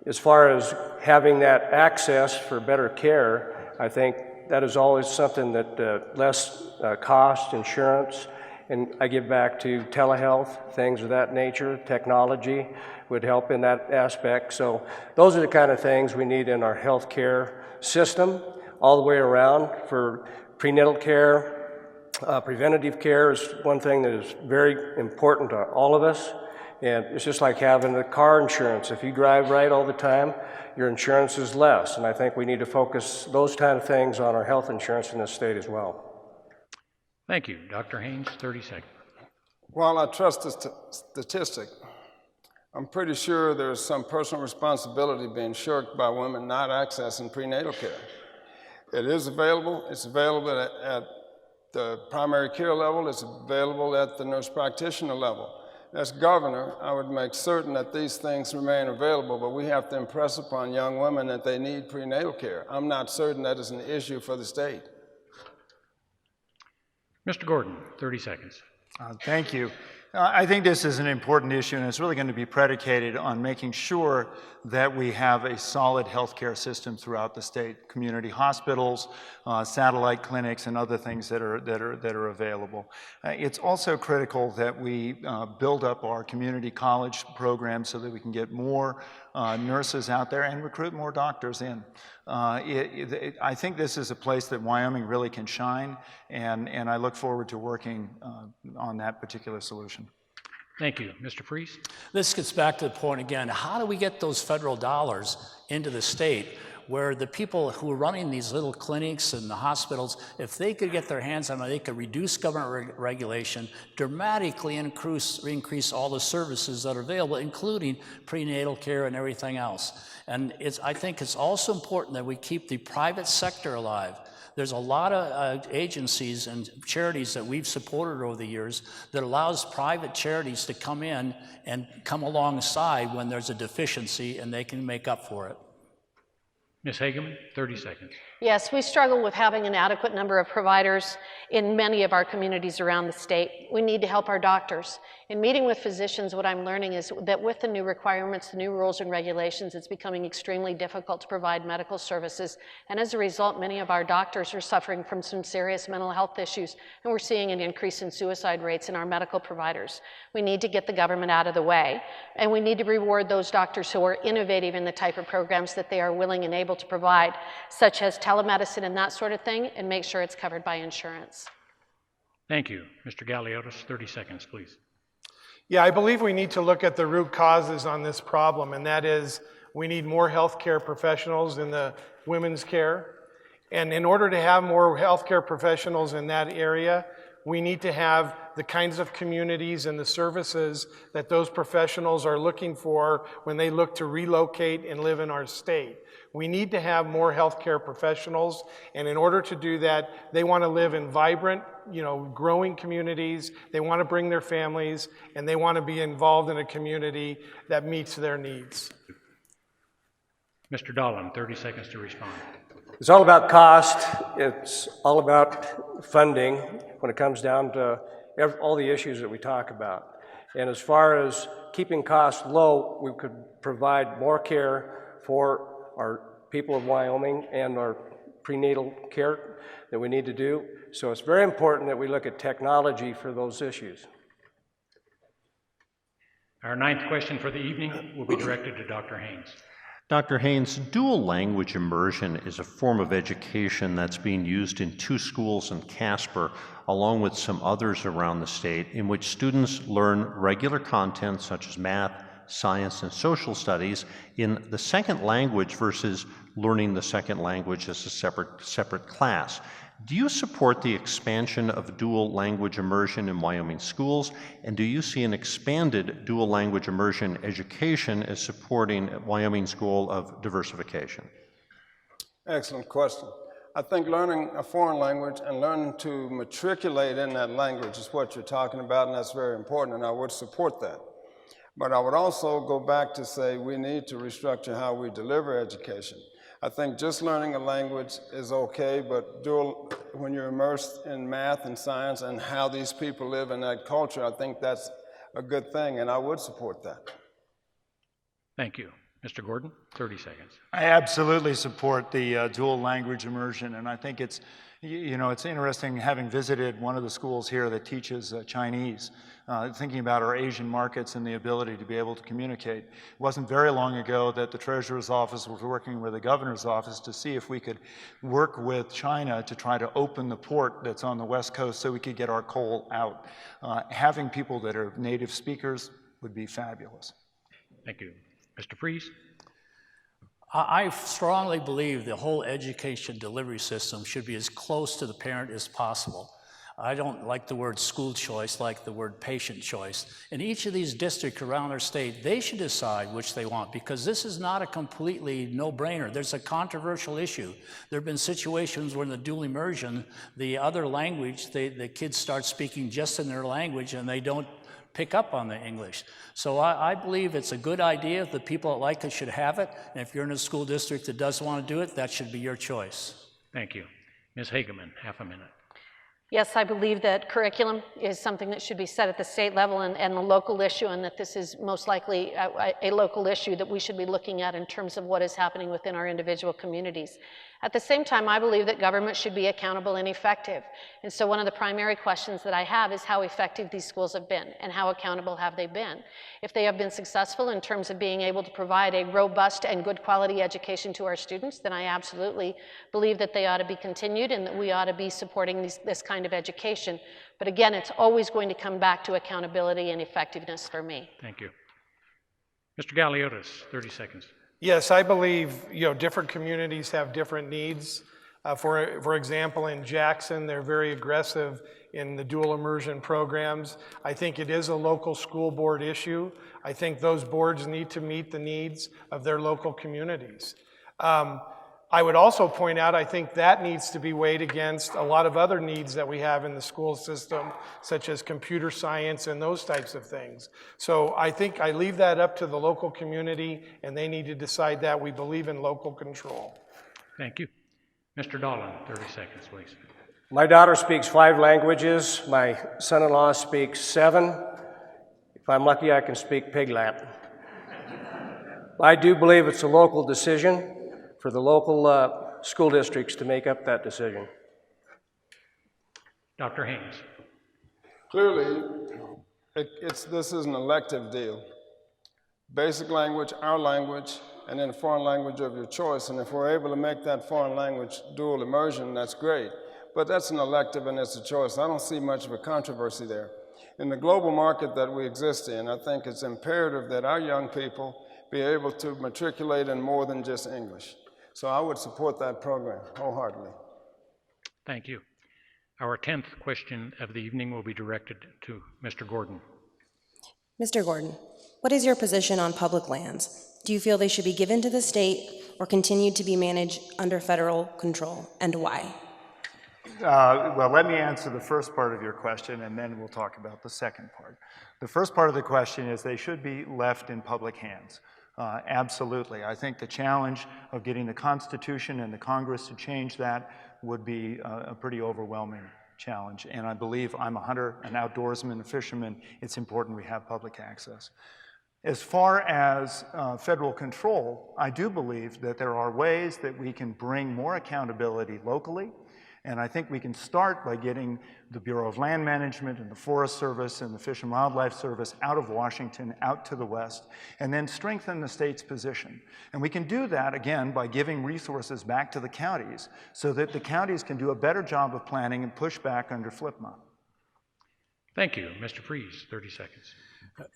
as far as having that access for better care, I think that is always something that less cost, insurance, and I give back to telehealth, things of that nature, technology would help in that aspect. So those are the kind of things we need in our healthcare system all the way around. For prenatal care, preventative care is one thing that is very important to all of us. And it's just like having a car insurance. If you drive right all the time, your insurance is less. And I think we need to focus those kind of things on our health insurance in this state as well. Thank you. Dr. Haynes, 30 seconds. While I trust the statistic, I'm pretty sure there's some personal responsibility being shirked by women not accessing prenatal care. It is available. It's available at the primary care level. It's available at the nurse practitioner level. As governor, I would make certain that these things remain available, but we have to impress upon young women that they need prenatal care. I'm not certain that is an issue for the state. Mr. Gordon, 30 seconds. Thank you. I think this is an important issue, and it's really going to be predicated on making sure that we have a solid healthcare system throughout the state. Community hospitals, satellite clinics, and other things that are available. It's also critical that we build up our community college programs so that we can get more nurses out there and recruit more doctors in. I think this is a place that Wyoming really can shine, and I look forward to working on that particular solution. Thank you. Mr. Freese? This gets back to the point again, how do we get those federal dollars into the state where the people who are running these little clinics and the hospitals, if they could get their hands on it, they could reduce government regulation, dramatically increase all the services that are available, including prenatal care and everything else. And I think it's also important that we keep the private sector alive. There's a lot of agencies and charities that we've supported over the years that allows private charities to come in and come alongside when there's a deficiency, and they can make up for it. Ms. Hageman, 30 seconds. Yes, we struggle with having an adequate number of providers in many of our communities around the state. We need to help our doctors. In meeting with physicians, what I'm learning is that with the new requirements, the new rules and regulations, it's becoming extremely difficult to provide medical services. And as a result, many of our doctors are suffering from some serious mental health issues, and we're seeing an increase in suicide rates in our medical providers. We need to get the government out of the way, and we need to reward those doctors who are innovative in the type of programs that they are willing and able to provide, such as telemedicine and that sort of thing, and make sure it's covered by insurance. Thank you. Mr. Galeotos, 30 seconds, please. Yeah, I believe we need to look at the root causes on this problem, and that is we need more healthcare professionals in the women's care. And in order to have more healthcare professionals in that area, we need to have the kinds of communities and the services that those professionals are looking for when they look to relocate and live in our state. We need to have more healthcare professionals, and in order to do that, they want to live in vibrant, growing communities. They want to bring their families, and they want to be involved in a community that meets their needs. Mr. Dahlin, 30 seconds to respond. It's all about cost. It's all about funding when it comes down to all the issues that we talk about. And as far as keeping costs low, we could provide more care for our people of Wyoming and our prenatal care that we need to do. So it's very important that we look at technology for those issues. Our ninth question for the evening will be directed to Dr. Haynes. Dr. Haynes, dual language immersion is a form of education that's being used in 2 schools in Casper, along with some others around the state, in which students learn regular content such as math, science, and social studies in the second language versus learning the second language as a separate class. Do you support the expansion of dual language immersion in Wyoming schools, and do you see an expanded dual language immersion education as supporting Wyoming's goal of diversification? Excellent question. I think learning a foreign language and learning to matriculate in that language is what you're talking about, and that's very important, and I would support that. But I would also go back to say we need to restructure how we deliver education. I think just learning a language is okay, but when you're immersed in math and science and how these people live in that culture, I think that's a good thing, and I would support that. Thank you. Mr. Gordon, 30 seconds. I absolutely support the dual language immersion, and I think it's, you know, it's interesting having visited one of the schools here that teaches Chinese, thinking about our Asian markets and the ability to be able to communicate. It wasn't very long ago that the Treasurer's Office was working with the Governor's Office to see if we could work with China to try to open the port that's on the West Coast so we could get our coal out. Having people that are native speakers would be fabulous. Thank you. Mr. Freeze? I strongly believe the whole education delivery system should be as close to the parent as possible. I don't like the word school choice, like the word patient choice. In each of these districts around our state, they should decide which they want, because this is not a completely no-brainer. There's a controversial issue. There have been situations where in the dual immersion, the other language, the kids start speaking just in their language and they don't pick up on the English. So I believe it's a good idea. The people that like it should have it. And if you're in a school district that doesn't want to do it, that should be your choice. Thank you. Ms. Hageman, half a minute. Yes, I believe that curriculum is something that should be set at the state level and the local issue, and that this is most likely a local issue that we should be looking at in terms of what is happening within our individual communities. At the same time, I believe that government should be accountable and effective. And so one of the primary questions that I have is how effective these schools have been and how accountable have they been. If they have been successful in terms of being able to provide a robust and good quality education to our students, then I absolutely believe that they ought to be continued and that we ought to be supporting this kind of education. But again, it's always going to come back to accountability and effectiveness for me. Thank you. Mr. Galeotos, 30 seconds. Yes, I believe, you know, different communities have different needs. For example, in Jackson, they're very aggressive in the dual immersion programs. I think it is a local school board issue. I think those boards need to meet the needs of their local communities. I would also point out, I think that needs to be weighed against a lot of other needs that we have in the school system, such as computer science and those types of things. So I think I leave that up to the local community, and they need to decide that. We believe in local control. Thank you. Mr. Dahlin, 30 seconds, please. My daughter speaks 5 languages. My son-in-law speaks 7. If I'm lucky, I can speak Pig Latin. I do believe it's a local decision for the local school districts to make up that decision. Dr. Haynes. Clearly, this is an elective deal. Basic language, our language, and then a foreign language of your choice. And if we're able to make that foreign language dual immersion, that's great. But that's an elective and it's a choice. I don't see much of a controversy there. In the global market that we exist in, I think it's imperative that our young people be able to matriculate in more than just English. So I would support that program wholeheartedly. Thank you. Our 10th question of the evening will be directed to Mr. Gordon. Mr. Gordon, what is your position on public lands? Do you feel they should be given to the state or continue to be managed under federal control, and why? Well, let me answer the first part of your question, and then we'll talk about the second part. The first part of the question is they should be left in public hands. Absolutely. I think the challenge of getting the Constitution and the Congress to change that would be a pretty overwhelming challenge. And I believe I'm a hunter, an outdoorsman, a fisherman. It's important we have public access. As far as federal control, I do believe that there are ways that we can bring more accountability locally. And I think we can start by getting the Bureau of Land Management and the Forest Service and the Fish and Wildlife Service out of Washington, out to the west, and then strengthen the state's position. And we can do that, again, by giving resources back to the counties so that the counties can do a better job of planning and push back under FLPMA. Thank you. Mr. Freeze, 30 seconds.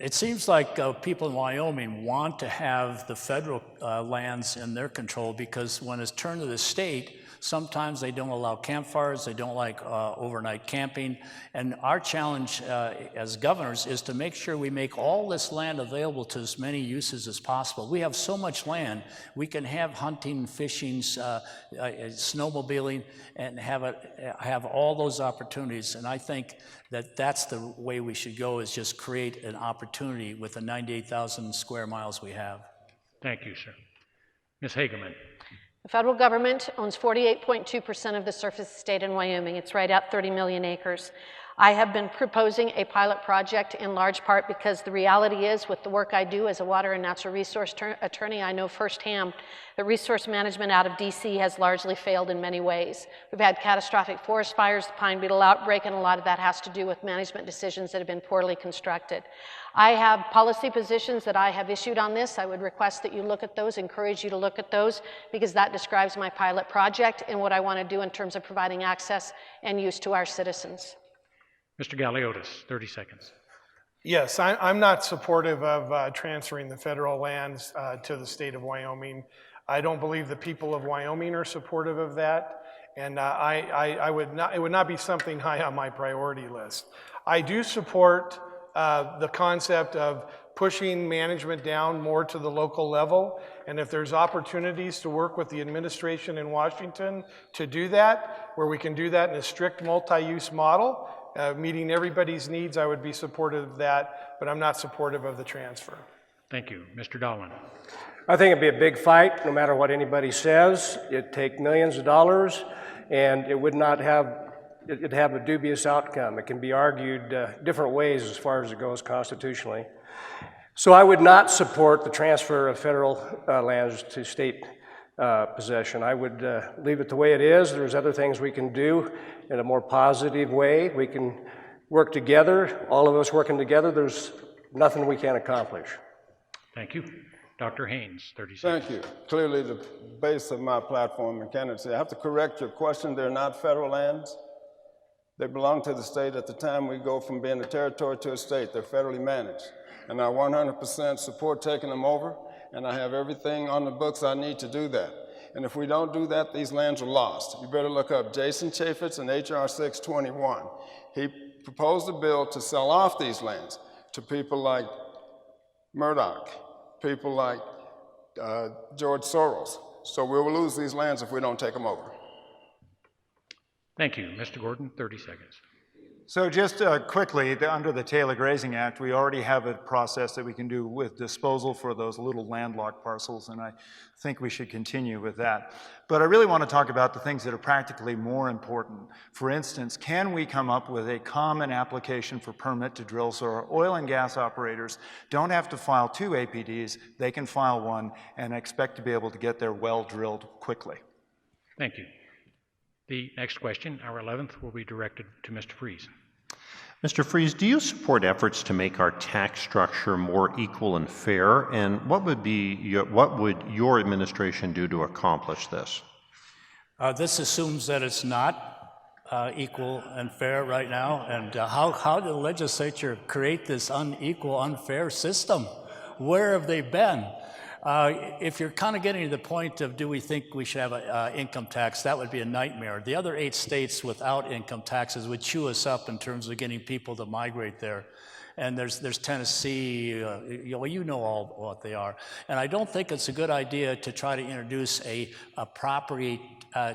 It seems like people in Wyoming want to have the federal lands in their control, because when it's turned to the state, sometimes they don't allow campfires, they don't like overnight camping. And our challenge as governors is to make sure we make all this land available to as many uses as possible. We have so much land, we can have hunting, fishing, snowmobiling, and have all those opportunities. And I think that that's the way we should go, is just create an opportunity with the 98,000 square miles we have. Thank you, sir. Ms. Hageman. The federal government owns 48.2% of the surface estate in Wyoming. It's right at 30 million acres. I have been proposing a pilot project in large part because the reality is, with the work I do as a water and natural resource attorney, I know firsthand that resource management out of DC has largely failed in many ways. We've had catastrophic forest fires, the pine beetle outbreak, and a lot of that has to do with management decisions that have been poorly constructed. I have policy positions that I have issued on this. I would request that you look at those, encourage you to look at those, because that describes my pilot project and what I want to do in terms of providing access and use to our citizens. Mr. Galeotos, 30 seconds. Yes, I'm not supportive of transferring the federal lands to the state of Wyoming. I don't believe the people of Wyoming are supportive of that, and it would not be something high on my priority list. I do support the concept of pushing management down more to the local level, and if there's opportunities to work with the administration in Washington to do that, where we can do that in a strict multi-use model, meeting everybody's needs, I would be supportive of that, but I'm not supportive of the transfer. Thank you. Mr. Dahlin. I think it'd be a big fight, no matter what anybody says. It'd take millions of dollars, and it would not have, it'd have a dubious outcome. It can be argued different ways as far as it goes constitutionally. So I would not support the transfer of federal lands to state possession. I would leave it the way it is. There's other things we can do in a more positive way. We can work together, all of us working together. There's nothing we can't accomplish. Thank you. Dr. Haynes, 30 seconds. Thank you. Clearly the base of my platform and candidacy. I have to correct your question. They're not federal lands. They belong to the state at the time we go from being a territory to a state. They're federally managed. And I 100% support taking them over, and I have everything on the books I need to do that. And if we don't do that, these lands are lost. You better look up Jason Chaffetz in H.R. 621. He proposed a bill to sell off these lands to people like Murdoch, people like George Soros. So we will lose these lands if we don't take them over. Thank you. Mr. Gordon, 30 seconds. So just quickly, under the Taylor Grazing Act, we already have a process that we can do with disposal for those little landlocked parcels, and I think we should continue with that. But I really want to talk about the things that are practically more important. For instance, can we come up with a common application for permit to drill so our oil and gas operators don't have to file 2 APDs, they can file 1 and expect to be able to get their well drilled quickly. Thank you. The next question, our 11th, will be directed to Mr. Freeze. Mr. Freeze, do you support efforts to make our tax structure more equal and fair? And what would your administration do to accomplish this? This assumes that it's not equal and fair right now. And how did the legislature create this unequal, unfair system? Where have they been? If you're kind of getting to the point of do we think we should have an income tax, that would be a nightmare. The other 8 states without income taxes would chew us up in terms of getting people to migrate there. And there's Tennessee, you know all what they are. And I don't think it's a good idea to try to introduce a property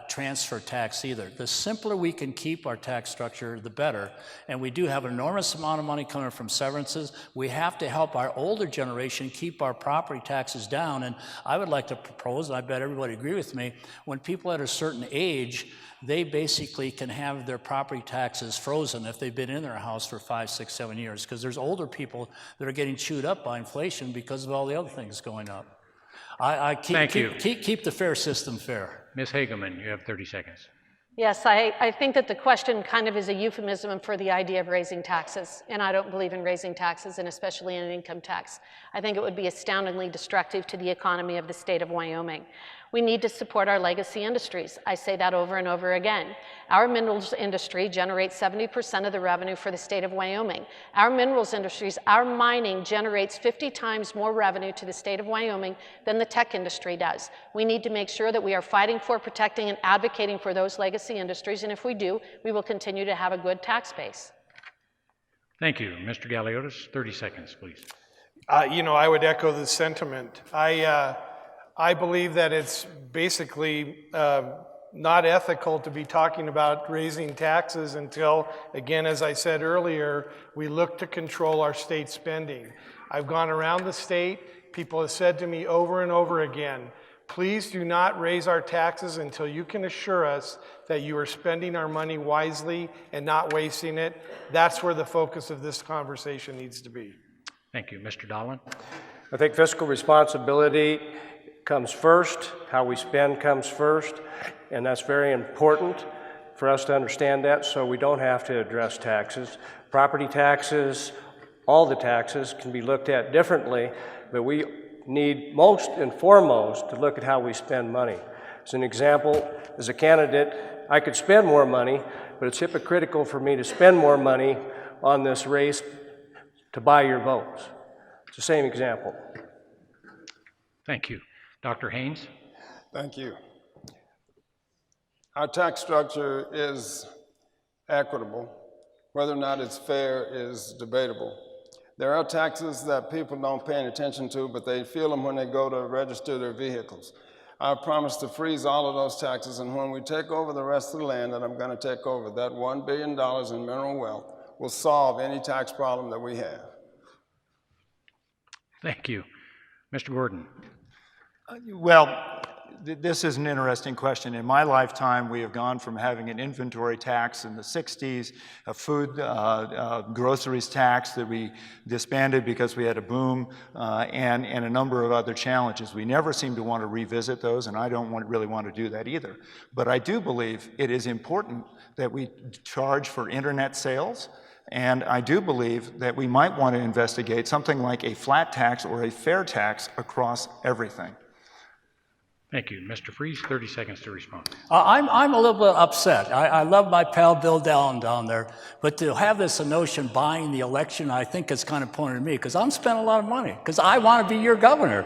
transfer tax either. The simpler we can keep our tax structure, the better. And we do have an enormous amount of money coming from severances. We have to help our older generation keep our property taxes down. And I would like to propose, and I bet everybody agree with me, when people at a certain age, they basically can have their property taxes frozen if they've been in their house for 5, 6, 7 years, because there's older people that are getting chewed up by inflation because of all the other things going up. Keep the fair system fair. Ms. Hageman, you have 30 seconds. Yes, I think that the question kind of is a euphemism for the idea of raising taxes, and I don't believe in raising taxes, and especially an income tax. I think it would be astoundingly destructive to the economy of the state of Wyoming. We need to support our legacy industries. I say that over and over again. Our minerals industry generates 70% of the revenue for the state of Wyoming. Our minerals industries, our mining generates 50 times more revenue to the state of Wyoming than the tech industry does. We need to make sure that we are fighting for, protecting, and advocating for those legacy industries, and if we do, we will continue to have a good tax base. Thank you. Mr. Galeotos, 30 seconds, please. I would echo the sentiment. I believe that it's basically not ethical to be talking about raising taxes until, again, as I said earlier, we look to control our state spending. I've gone around the state. People have said to me over and over again, Please do not raise our taxes until you can assure us that you are spending our money wisely and not wasting it. That's where the focus of this conversation needs to be. Thank you. Mr. Dahlin? I think fiscal responsibility comes first, how we spend comes first, and that's very important for us to understand that so we don't have to address taxes. Property taxes, all the taxes can be looked at differently, but we need most and foremost to look at how we spend money. As an example, as a candidate, I could spend more money, but it's hypocritical for me to spend more money on this race to buy your votes. It's the same example. Thank you. Dr. Haynes? Thank you. Our tax structure is equitable. Whether or not it's fair is debatable. There are taxes that people don't pay any attention to, but they feel them when they go to register their vehicles. I promise to freeze all of those taxes, and when we take over the rest of the land that I'm going to take over, that $1 billion in mineral wealth will solve any tax problem that we have. Thank you. Mr. Gordon? Well, this is an interesting question. In my lifetime, we have gone from having an inventory tax in the 60s, a food groceries tax that we disbanded because we had a boom, and a number of other challenges. We never seem to want to revisit those, and I don't really want to do that either. But I do believe it is important that we charge for internet sales, and I do believe that we might want to investigate something like a flat tax or a fair tax across everything. Thank you. Mr. Freeze, 30 seconds to respond. I'm a little bit upset. I love my pal Bill Dahlin down there, but to have this notion buying the election, I think it's kind of pointed at me, because I'm spending a lot of money, because I want to be your governor.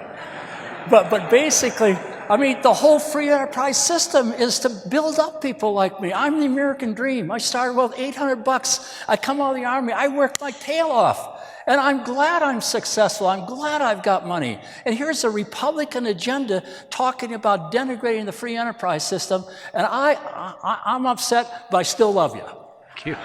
But basically, I mean, the whole free enterprise system is to build up people like me. I'm the American dream. I started with $800. I come out of the Army. I worked my tail off. And I'm glad I'm successful. I'm glad I've got money. And here's a Republican agenda talking about denigrating the free enterprise system. And I'm upset, but I still love you. Thank you.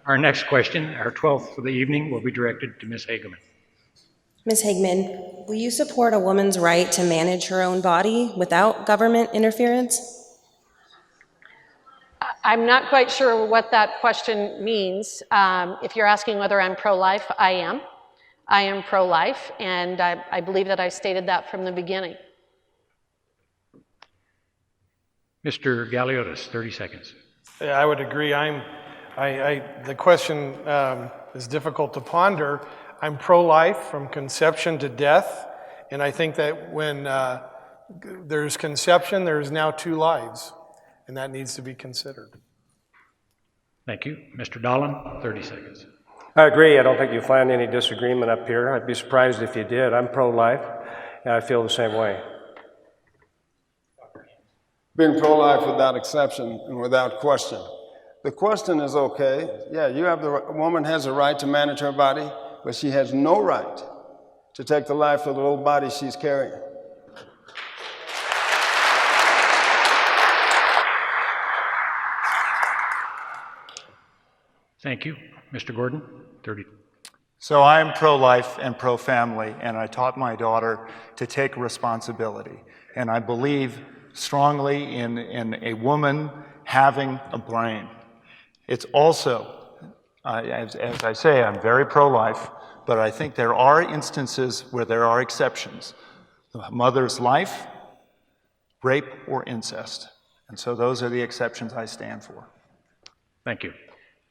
Our next question, our 12th for the evening, will be directed to Ms. Hageman. Ms. Hageman, will you support a woman's right to manage her own body without government interference? I'm not quite sure what that question means. If you're asking whether I'm pro-life, I am. I am pro-life, and I believe that I stated that from the beginning. Mr. Galeotos, 30 seconds. Yeah, I would agree. The question is difficult to ponder. I'm pro-life from conception to death, and I think that when there's conception, there's now 2 lives, and that needs to be considered. Thank you. Mr. Dahlin, 30 seconds. I agree. I don't think you'll find any disagreement up here. I'd be surprised if you did. I'm pro-life, and I feel the same way. Being pro-life without exception and without question. The question is okay. Yeah, a woman has a right to manage her body, but she has no right to take the life of the little body she's carrying. Thank you. Mr. Gordon, 30. So I am pro-life and pro-family, and I taught my daughter to take responsibility. And I believe strongly in a woman having a brain. It's also, as I say, I'm very pro-life, but I think there are instances where there are exceptions. The mother's life, rape, or incest. And so those are the exceptions I stand for. Thank you.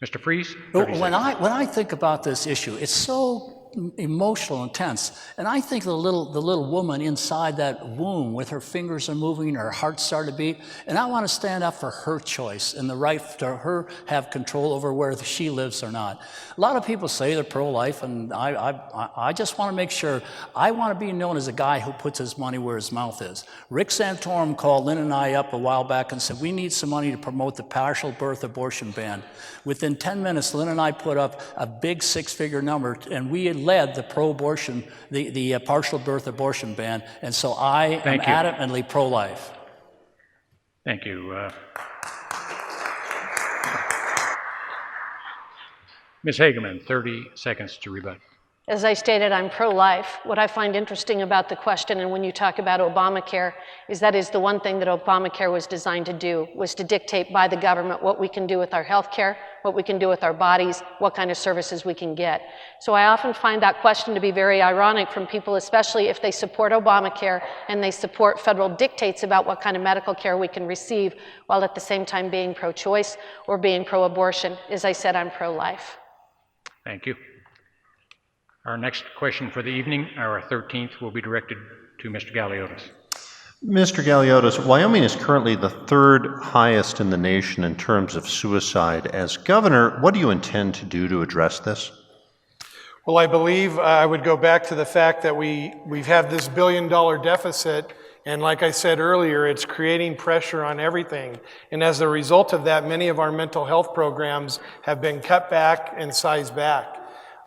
Mr. Freeze? When I think about this issue, it's so emotional, intense, and I think the little woman inside that womb with her fingers are moving, her heart started to beat, and I want to stand up for her choice and the right to her have control over where she lives or not. A lot of people say they're pro-life, and I just want to make sure. I want to be known as a guy who puts his money where his mouth is. Rick Santorum called Lynn and I up a while back and said, we need some money to promote the partial birth abortion ban. Within 10 minutes, Lynn and I put up a big 6-figure number, and we had led the pro-abortion, the partial birth abortion ban, and so I am adamantly pro-life. Thank you. Ms. Hageman, 30 seconds to rebut. As I stated, I'm pro-life. What I find interesting about the question, and when you talk about Obamacare, is that is the one thing that Obamacare was designed to do, was to dictate by the government what we can do with our health care, what we can do with our bodies, what kind of services we can get. So I often find that question to be very ironic from people, especially if they support Obamacare and they support federal dictates about what kind of medical care we can receive, while at the same time being pro-choice or being pro-abortion. As I said, I'm pro-life. Thank you. Our next question for the evening, our 13th, will be directed to Mr. Galeotos. Mr. Galeotos, Wyoming is currently the third highest in the nation in terms of suicide. As governor, what do you intend to do to address this? Well, I believe I would go back to the fact that we've had this $1 billion deficit, and like I said earlier, it's creating pressure on everything. And as a result of that, many of our mental health programs have been cut back and sized back.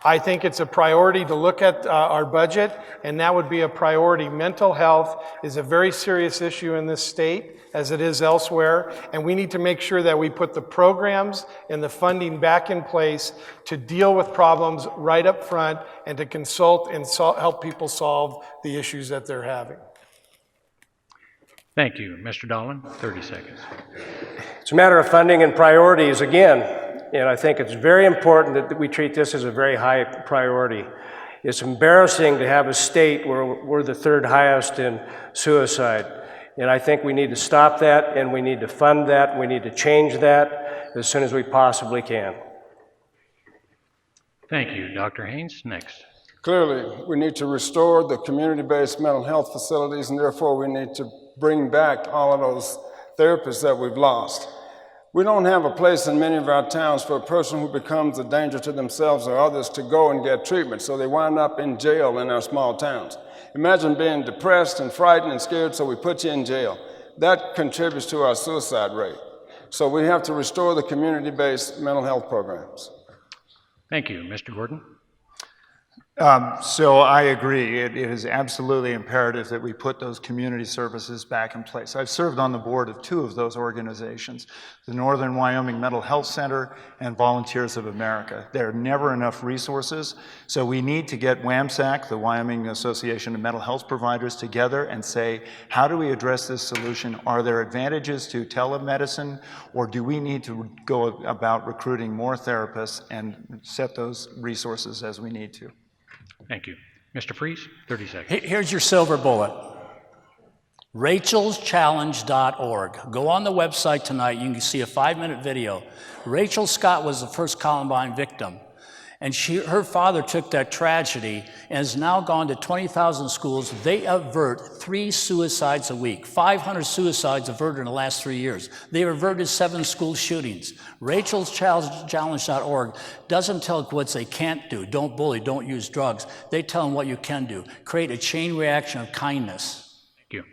I think it's a priority to look at our budget, and that would be a priority. Mental health is a very serious issue in this state, as it is elsewhere, and we need to make sure that we put the programs and the funding back in place to deal with problems right up front and to consult and help people solve the issues that they're having. Thank you. Mr. Dahlin, 30 seconds. It's a matter of funding and priorities again. And I think it's very important that we treat this as a very high priority. It's embarrassing to have a state where we're the third highest in suicide. And I think we need to stop that, and we need to fund that, we need to change that as soon as we possibly can. Thank you. Dr. Haynes, next. Clearly, we need to restore the community-based mental health facilities, and therefore we need to bring back all of those therapists that we've lost. We don't have a place in many of our towns for a person who becomes a danger to themselves or others to go and get treatment, so they wind up in jail in our small towns. Imagine being depressed and frightened and scared, so we put you in jail. That contributes to our suicide rate. So we have to restore the community-based mental health programs. Thank you. Mr. Gordon? So I agree. It is absolutely imperative that we put those community services back in place. I've served on the board of two of those organizations, the Northern Wyoming Mental Health Center and Volunteers of America. There are never enough resources, so we need to get WAMSAC, the Wyoming Association of Mental Health Providers, together and say, how do we address this solution? Are there advantages to telemedicine, or do we need to go about recruiting more therapists and set those resources as we need to? Thank you. Mr. Freeze, 30 seconds. Here's your silver bullet. Rachel'sChallenge.org. Go on the website tonight. You can see a 5-minute video. Rachel Scott was the first Columbine victim. And her father took that tragedy and has now gone to 20,000 schools. They avert 3 suicides a week, 500 suicides averted in the last 3 years. They averted 7 school shootings. Rachel'sChallenge.org doesn't tell what they can't do. Don't bully, don't use drugs. They tell them what you can do. Create a chain reaction of kindness. Thank you.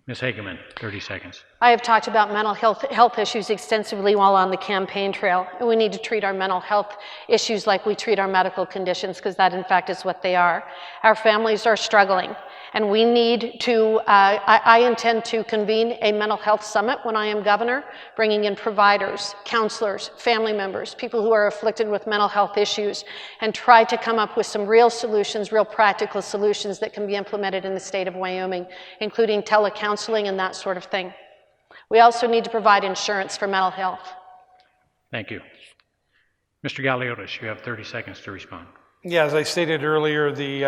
Ms. Hageman, 30 seconds. I have talked about mental health issues extensively while on the campaign trail, and we need to treat our mental health issues like we treat our medical conditions, because that in fact is what they are. Our families are struggling, and we need to, I intend to convene a mental health summit when I am governor, bringing in providers, counselors, family members, people who are afflicted with mental health issues, and try to come up with some real solutions, real practical solutions that can be implemented in the state of Wyoming, including telecounseling and that sort of thing. We also need to provide insurance for mental health. Thank you. Mr. Galeotos, you have 30 seconds to respond. Yeah, as I stated earlier, the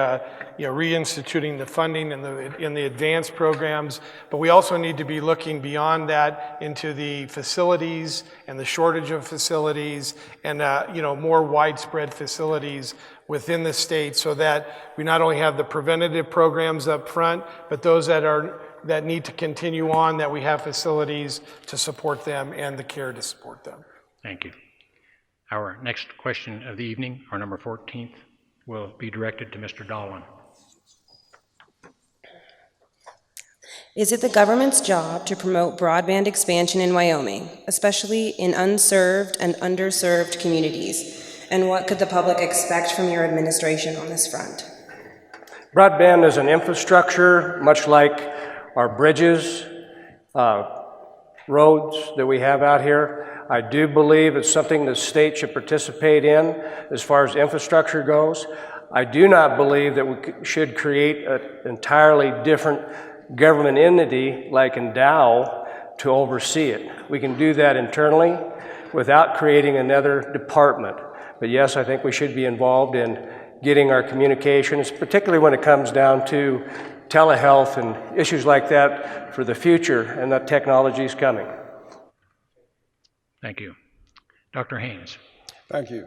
reinstituting the funding in the advanced programs, but we also need to be looking beyond that into the facilities and the shortage of facilities and more widespread facilities within the state, so that we not only have the preventative programs up front, but those that need to continue on, that we have facilities to support them and the care to support them. Thank you. Our next question of the evening, our number 14th, will be directed to Mr. Dahlin. Is it the government's job to promote broadband expansion in Wyoming, especially in unserved and underserved communities? And what could the public expect from your administration on this front? Broadband is an infrastructure, much like our bridges, roads that we have out here. I do believe it's something the state should participate in as far as infrastructure goes. I do not believe that we should create an entirely different government entity like Endow to oversee it. We can do that internally without creating another department. But yes, I think we should be involved in getting our communications, particularly when it comes down to telehealth and issues like that for the future, and that technology is coming. Thank you. Dr. Haynes. Thank you.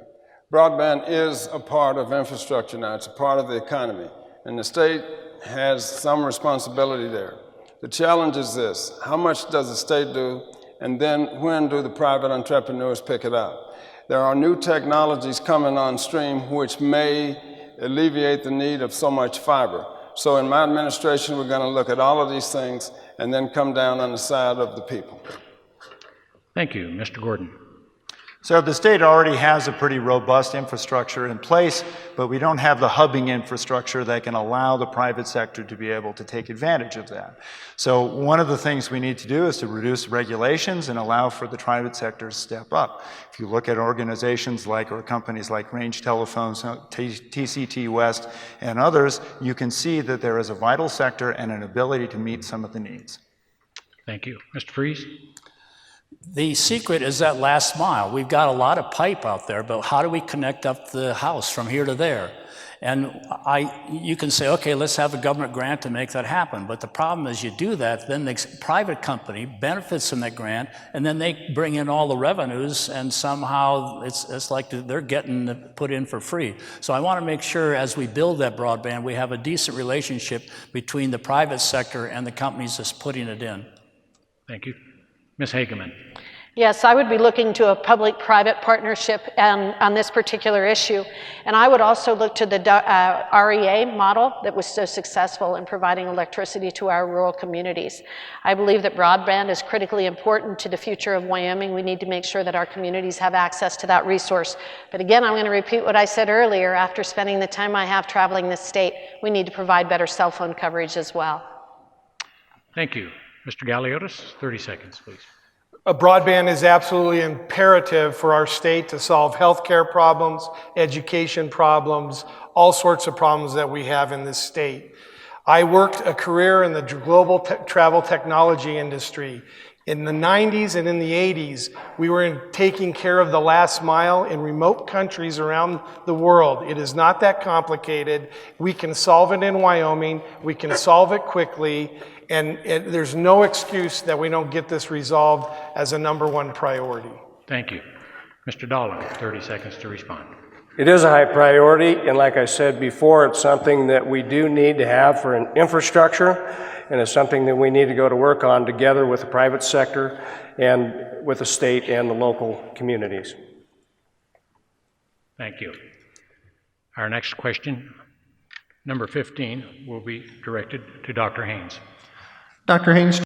Broadband is a part of infrastructure now. It's a part of the economy, and the state has some responsibility there. The challenge is this: how much does the state do, and then when do the private entrepreneurs pick it up? There are new technologies coming on stream which may alleviate the need of so much fiber. So in my administration, we're going to look at all of these things and then come down on the side of the people. Thank you. Mr. Gordon. So the state already has a pretty robust infrastructure in place, but we don't have the hubbing infrastructure that can allow the private sector to be able to take advantage of that. So one of the things we need to do is to reduce regulations and allow for the private sector to step up. If you look at organizations like, or companies like Range Telephones, TCT West, and others, you can see that there is a vital sector and an ability to meet some of the needs. Thank you. Mr. Freeze. The secret is that last mile. We've got a lot of pipe out there, but how do we connect up the house from here to there? And you can say, okay, let's have a government grant to make that happen. But the problem is you do that, then the private company benefits from that grant, and then they bring in all the revenues, and somehow it's like they're getting put in for free. So I want to make sure as we build that broadband, we have a decent relationship between the private sector and the companies that's putting it in. Thank you. Ms. Hageman. Yes, I would be looking to a public-private partnership on this particular issue. And I would also look to the REA model that was so successful in providing electricity to our rural communities. I believe that broadband is critically important to the future of Wyoming. We need to make sure that our communities have access to that resource. But again, I'm going to repeat what I said earlier. After spending the time I have traveling this state, we need to provide better cell phone coverage as well. Thank you. Mr. Galeotos, 30 seconds, please. Broadband is absolutely imperative for our state to solve healthcare problems, education problems, all sorts of problems that we have in this state. I worked a career in the global travel technology industry. In the 90s and in the 80s, we were taking care of the last mile in remote countries around the world. It is not that complicated. We can solve it in Wyoming. We can solve it quickly. And there's no excuse that we don't get this resolved as a #1 priority. Thank you. Mr. Dahlin, 30 seconds to respond. It is a high priority, and like I said before, it's something that we do need to have for an infrastructure, and it's something that we need to go to work on together with the private sector and with the state and the local communities. Thank you. Our next question, number 15, will be directed to Dr. Haynes. Dr. Haynes.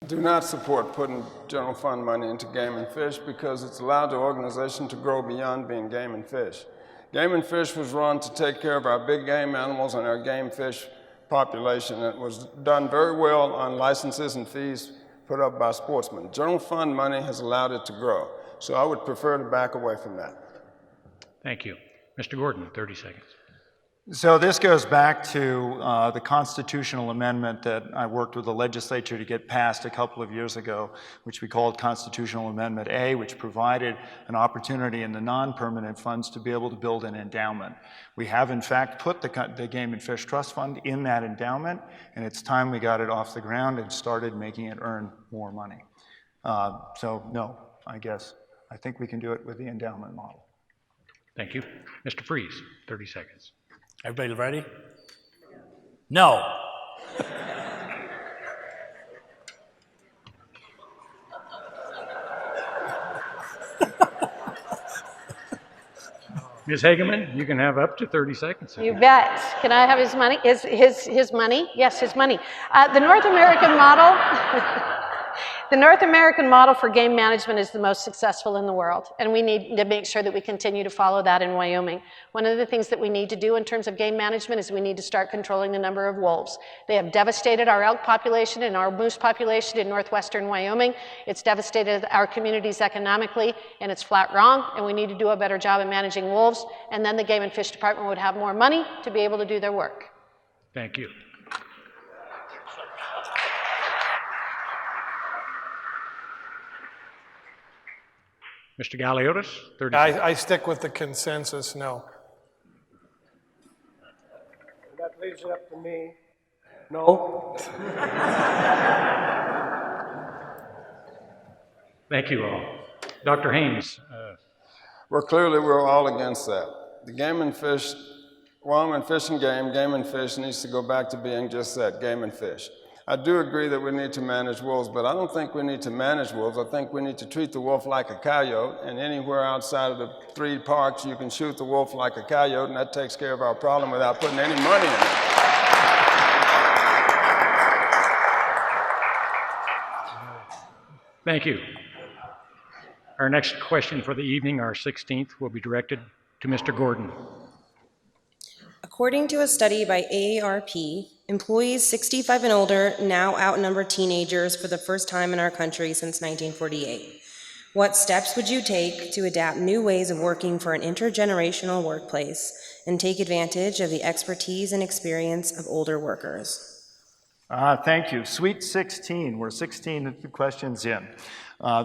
Do not support putting general fund money into game and fish because it's allowed the organization to grow beyond being game and fish. Game and fish was run to take care of our big game animals and our game fish population. It was done very well on licenses and fees put up by sportsmen. General fund money has allowed it to grow. So I would prefer to back away from that. Thank you. Mr. Gordon, 30 seconds. So this goes back to the constitutional amendment that I worked with the legislature to get passed a couple of years ago, which we called Constitutional Amendment A, which provided an opportunity in the non-permanent funds to be able to build an endowment. We have in fact put the Game and Fish Trust Fund in that endowment, and it's time we got it off the ground and started making it earn more money. So no, I guess. I think we can do it with the endowment model. Thank you. Mr. Freeze, 30 seconds. Everybody ready? No. Ms. Hageman, you can have up to 30 seconds. You bet. Can I have his money? His money? Yes, his money. The North American model. The North American model for game management is the most successful in the world, and we need to make sure that we continue to follow that in Wyoming. One of the things that we need to do in terms of game management is we need to start controlling the number of wolves. They have devastated our elk population and our moose population in northwestern Wyoming. It's devastated our communities economically, and it's flat wrong, and we need to do a better job of managing wolves, and then the Game and Fish Department would have more money to be able to do their work. Thank you. Mr. Galeotos, 30 seconds. I stick with the consensus, no. That leaves it up to me. No. Thank you all. Dr. Haynes. We're all against that. The Game and Fish, Wyoming Fish and Game and Fish needs to go back to being just that, game and fish. I do agree that we need to manage wolves, but I don't think we need to manage wolves. I think we need to treat the wolf like a coyote, and anywhere outside of the 3 parks, you can shoot the wolf like a coyote, and that takes care of our problem without putting any money in it. Thank you. Our next question for the evening, our 16th, will be directed to Mr. Gordon. According to a study by AARP, employees 65 and older now outnumber teenagers for the first time in our country since 1948. What steps would you take to adapt new ways of working for an intergenerational workplace and take advantage of the expertise and experience of older workers? Thank you. Sweet 16. We're 16 questions in.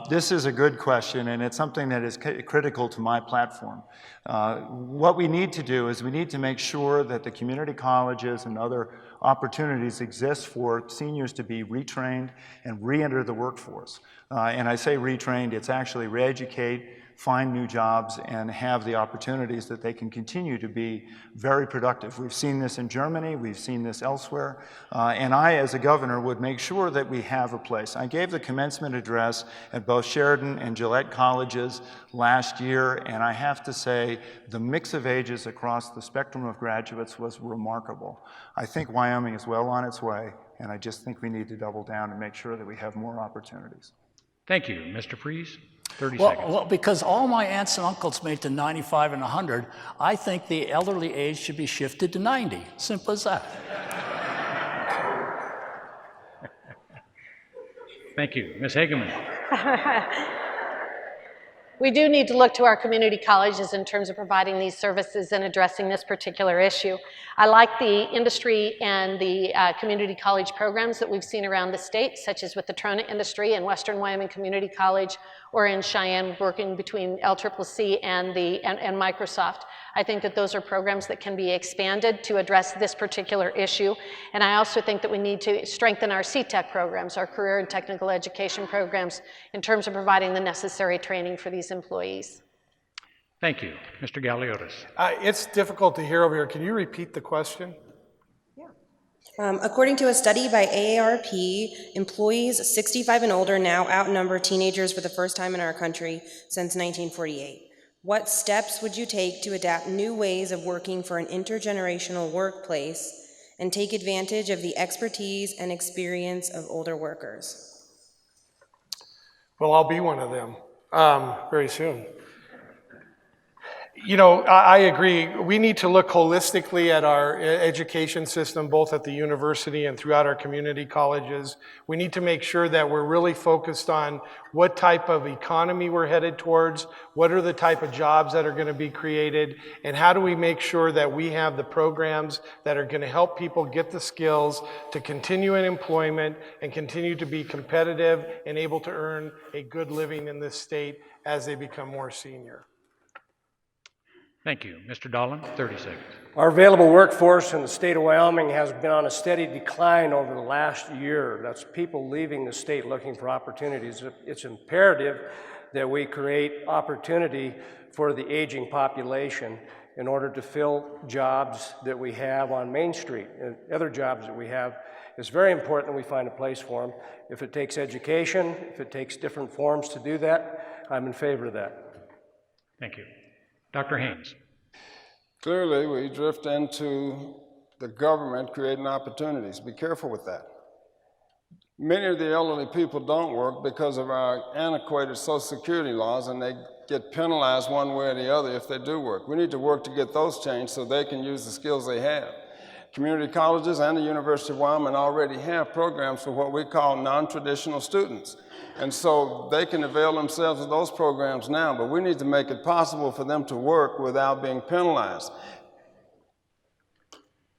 This is a good question, and it's something that is critical to my platform. What we need to do is we need to make sure that the community colleges and other opportunities exist for seniors to be retrained and re-enter the workforce. And I say retrained, it's actually re-educate, find new jobs, and have the opportunities that they can continue to be very productive. We've seen this in Germany, we've seen this elsewhere, and I, as a governor, would make sure that we have a place. I gave the commencement address at both Sheridan and Gillette colleges last year, and I have to say the mix of ages across the spectrum of graduates was remarkable. I think Wyoming is well on its way, and I just think we need to double down and make sure that we have more opportunities. Thank you. Mr. Freeze, 30 seconds. Well, because all my aunts and uncles made to 95 and 100, I think the elderly age should be shifted to 90. Simple as that. Thank you. Ms. Hageman. We do need to look to our community colleges in terms of providing these services and addressing this particular issue. I like the industry and the community college programs that we've seen around the state, such as with the Trona industry and Western Wyoming Community College, or in Cheyenne, working between LCCC and Microsoft. I think that those are programs that can be expanded to address this particular issue. And I also think that we need to strengthen our CTEC programs, our career and technical education programs, in terms of providing the necessary training for these employees. Thank you. Mr. Galeotos. It's difficult to hear over here. Can you repeat the question? According to a study by AARP, employees 65 and older now outnumber teenagers for the first time in our country since 1948. What steps would you take to adapt new ways of working for an intergenerational workplace and take advantage of the expertise and experience of older workers? Well, I'll be one of them very soon. You know, I agree. We need to look holistically at our education system, both at the university and throughout our community colleges. We need to make sure that we're really focused on what type of economy we're headed towards, what are the type of jobs that are going to be created, and how do we make sure that we have the programs that are going to help people get the skills to continue in employment and continue to be competitive and able to earn a good living in this state as they become more senior. Thank you. Mr. Dahlin, 30 seconds. Our available workforce in the state of Wyoming has been on a steady decline over the last year. That's people leaving the state looking for opportunities. It's imperative that we create opportunity for the aging population in order to fill jobs that we have on Main Street and other jobs that we have. It's very important that we find a place for them. If it takes education, if it takes different forms to do that, I'm in favor of that. Thank you. Dr. Haynes. Clearly, we drift into the government creating opportunities. Be careful with that. Many of the elderly people don't work because of our antiquated Social Security laws, and they get penalized one way or the other if they do work. We need to work to get those changed so they can use the skills they have. Community colleges and the University of Wyoming already have programs for what we call non-traditional students. And so they can avail themselves of those programs now, but we need to make it possible for them to work without being penalized.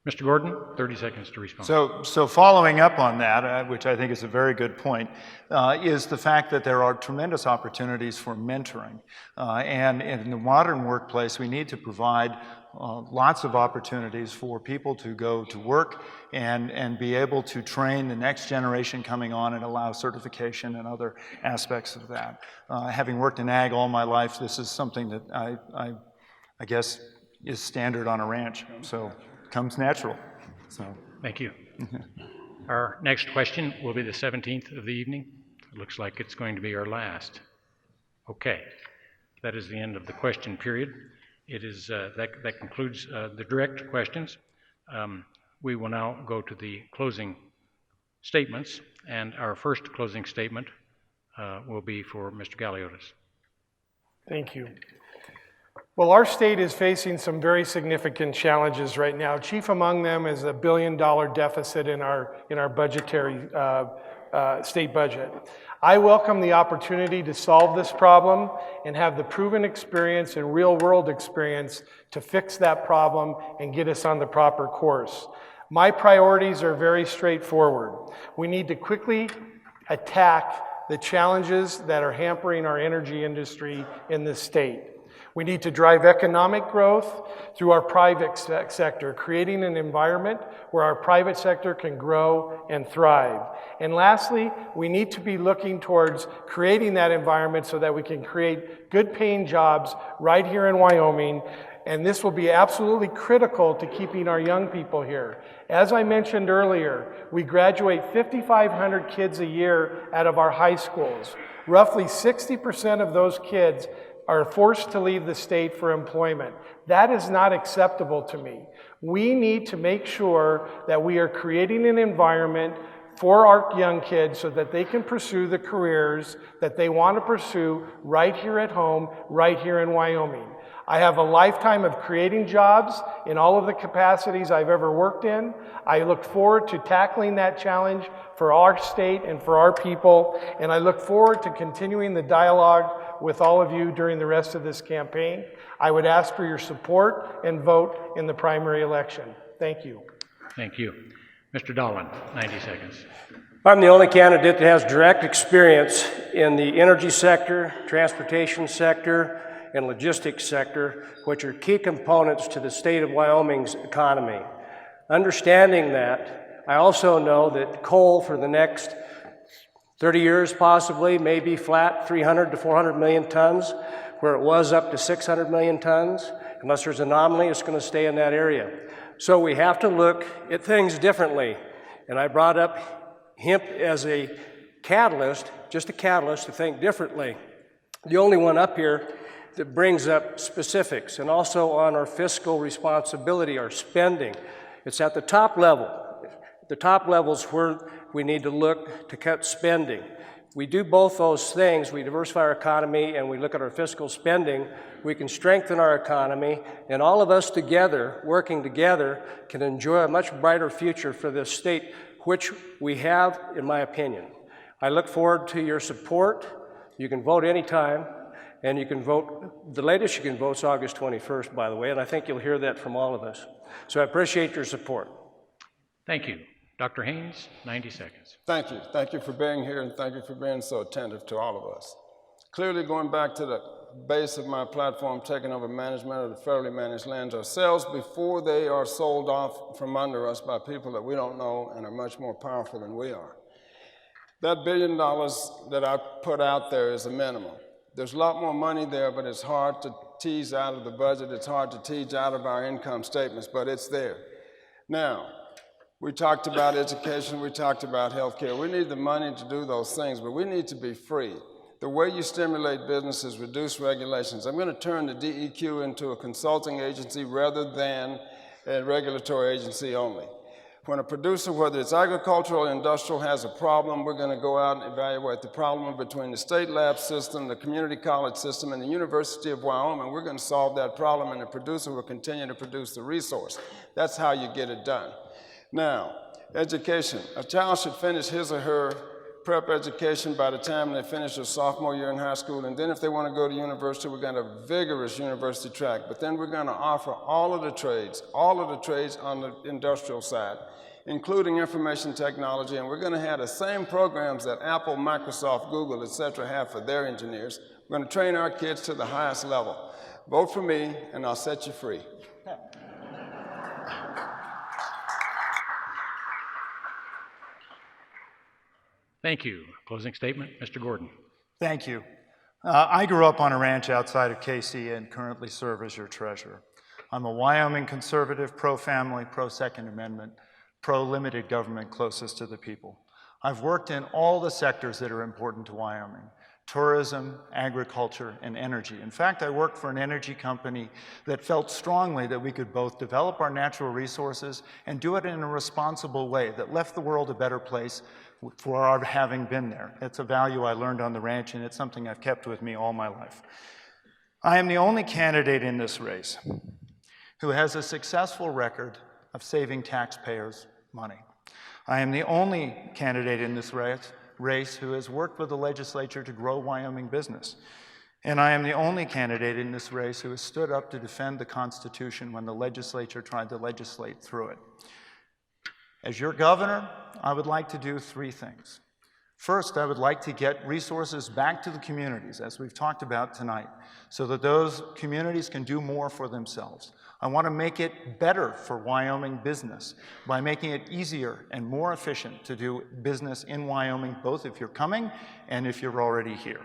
Mr. Gordon, 30 seconds to respond. So following up on that, which I think is a very good point, is the fact that there are tremendous opportunities for mentoring. And in the modern workplace, we need to provide lots of opportunities for people to go to work and be able to train the next generation coming on and allow certification and other aspects of that. Having worked in ag all my life, this is something that I guess is standard on a ranch. So comes natural. So Thank you. Our next question will be the 17th of the evening. It looks like it's going to be our last. Okay, that is the end of the question period. It is that concludes the direct questions. We will now go to the closing statements, and our first closing statement will be for Mr. Galeotos. Thank you. Well, our state is facing some very significant challenges right now. Chief among them is a $1 billion deficit in our budgetary state budget. I welcome the opportunity to solve this problem and have the proven experience and real-world experience to fix that problem and get us on the proper course. My priorities are very straightforward. We need to quickly attack the challenges that are hampering our energy industry in this state. We need to drive economic growth through our private sector, creating an environment where our private sector can grow and thrive. And lastly, we need to be looking towards creating that environment so that we can create good paying jobs right here in Wyoming. And this will be absolutely critical to keeping our young people here. As I mentioned earlier, we graduate 5,500 kids a year out of our high schools. Roughly 60% of those kids are forced to leave the state for employment. That is not acceptable to me. We need to make sure that we are creating an environment for our young kids so that they can pursue the careers that they want to pursue right here at home, right here in Wyoming. I have a lifetime of creating jobs in all of the capacities I've ever worked in. I look forward to tackling that challenge for our state and for our people, and I look forward to continuing the dialogue with all of you during the rest of this campaign. I would ask for your support and vote in the primary election. Thank you. Thank you. Mr. Dahlin, 90 seconds. I'm the only candidate that has direct experience in the energy sector, transportation sector, and logistics sector, which are key components to the state of Wyoming's economy. Understanding that, I also know that coal for the next 30 years possibly may be flat, 300 to 400 million tons, where it was up to 600 million tons. Unless there's an anomaly, it's going to stay in that area. So we have to look at things differently. And I brought up hemp as a catalyst, just a catalyst to think differently. The only one up here that brings up specifics, and also on our fiscal responsibility, our spending. It's at the top level. The top level is where we need to look to cut spending. We do both those things. We diversify our economy and we look at our fiscal spending. We can strengthen our economy, and all of us together, working together, can enjoy a much brighter future for this state, which we have, in my opinion. I look forward to your support. You can vote anytime. And you can vote, the latest you can vote is August 21st, by the way, and I think you'll hear that from all of us. So I appreciate your support. Thank you. Dr. Haynes, 90 seconds. Thank you. Thank you for being here, and thank you for being so attentive to all of us. Clearly, going back to the base of my platform, taking over management of the federally managed lands ourselves before they are sold off from under us by people that we don't know and are much more powerful than we are. That $1 billion that I put out there is a minimum. There's a lot more money there, but it's hard to tease out of the budget. It's hard to tease out of our income statements, but it's there. Now, we talked about education. We talked about healthcare. We need the money to do those things, but we need to be free. The way you stimulate business is reduce regulations. I'm going to turn the DEQ into a consulting agency rather than a regulatory agency only. When a producer, whether it's agricultural or industrial, has a problem, we're going to go out and evaluate the problem between the state lab system, the community college system, and the University of Wyoming. We're going to solve that problem, and the producer will continue to produce the resource. That's how you get it done. Now, education. A child should finish his or her prep education by the time they finish their sophomore year in high school, and then if they want to go to university, we're going to have a vigorous university track, but then we're going to offer all of the trades on the industrial side, including information technology, and we're going to have the same programs that Apple, Microsoft, Google, etc. have for their engineers. We're going to train our kids to the highest level. Vote for me, and I'll set you free. Thank you. Closing statement, Mr. Gordon. Thank you. I grew up on a ranch outside of KC and currently serve as your treasurer. I'm a Wyoming conservative, pro-family, pro-Second Amendment, pro-limited government closest to the people. I've worked in all the sectors that are important to Wyoming: tourism, agriculture, and energy. In fact, I worked for an energy company that felt strongly that we could both develop our natural resources and do it in a responsible way that left the world a better place for our having been there. It's a value I learned on the ranch, and it's something I've kept with me all my life. I am the only candidate in this race who has a successful record of saving taxpayers money. I am the only candidate in this race who has worked with the legislature to grow Wyoming business. And I am the only candidate in this race who has stood up to defend the Constitution when the legislature tried to legislate through it. As your governor, I would like to do three things. First, I would like to get resources back to the communities, as we've talked about tonight, so that those communities can do more for themselves. I want to make it better for Wyoming business by making it easier and more efficient to do business in Wyoming, both if you're coming and if you're already here.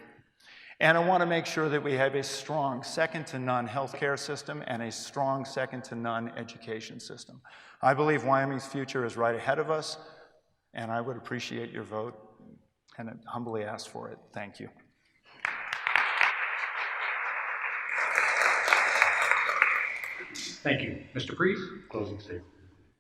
And I want to make sure that we have a strong second-to-none healthcare system and a strong second-to-none education system. I believe Wyoming's future is right ahead of us, and I would appreciate your vote and humbly ask for it. Thank you. Thank you. Mr. Priest, closing statement.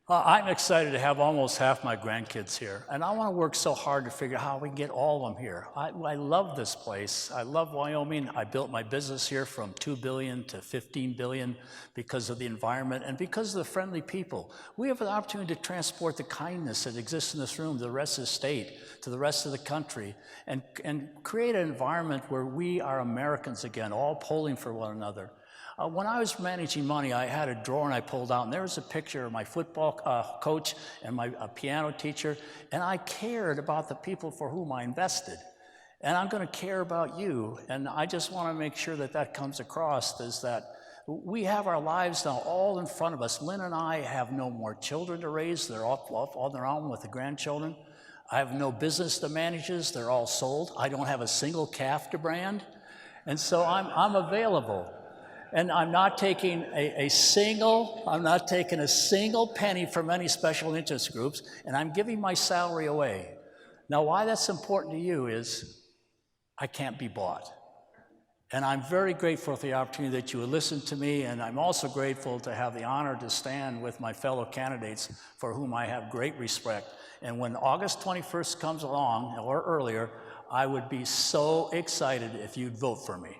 I'm excited to have almost half my grandkids here, and I want to work so hard to figure out how we can get all of them here. I love this place. I love Wyoming. I built my business here from $2 billion to $15 billion because of the environment and because of the friendly people. We have an opportunity to transport the kindness that exists in this room to the rest of the state, to the rest of the country, and create an environment where we are Americans again, all pulling for one another. When I was managing money, I had a drawer and I pulled out, and there was a picture of my football coach and my piano teacher, and I cared about the people for whom I invested. And I'm going to care about you, and I just want to make sure that that comes across, is that we have our lives now all in front of us. Lynn and I have no more children to raise. They're off on their own with the grandchildren. I have no business to manage. They're all sold. I don't have a single calf to brand. And so I'm available. And I'm not taking a single penny from any special interest groups, and I'm giving my salary away. Now, why that's important to you is I can't be bought. And I'm very grateful for the opportunity that you would listen to me, and I'm also grateful to have the honor to stand with my fellow candidates for whom I have great respect. And when August 21st comes along, or earlier, I would be so excited if you'd vote for me.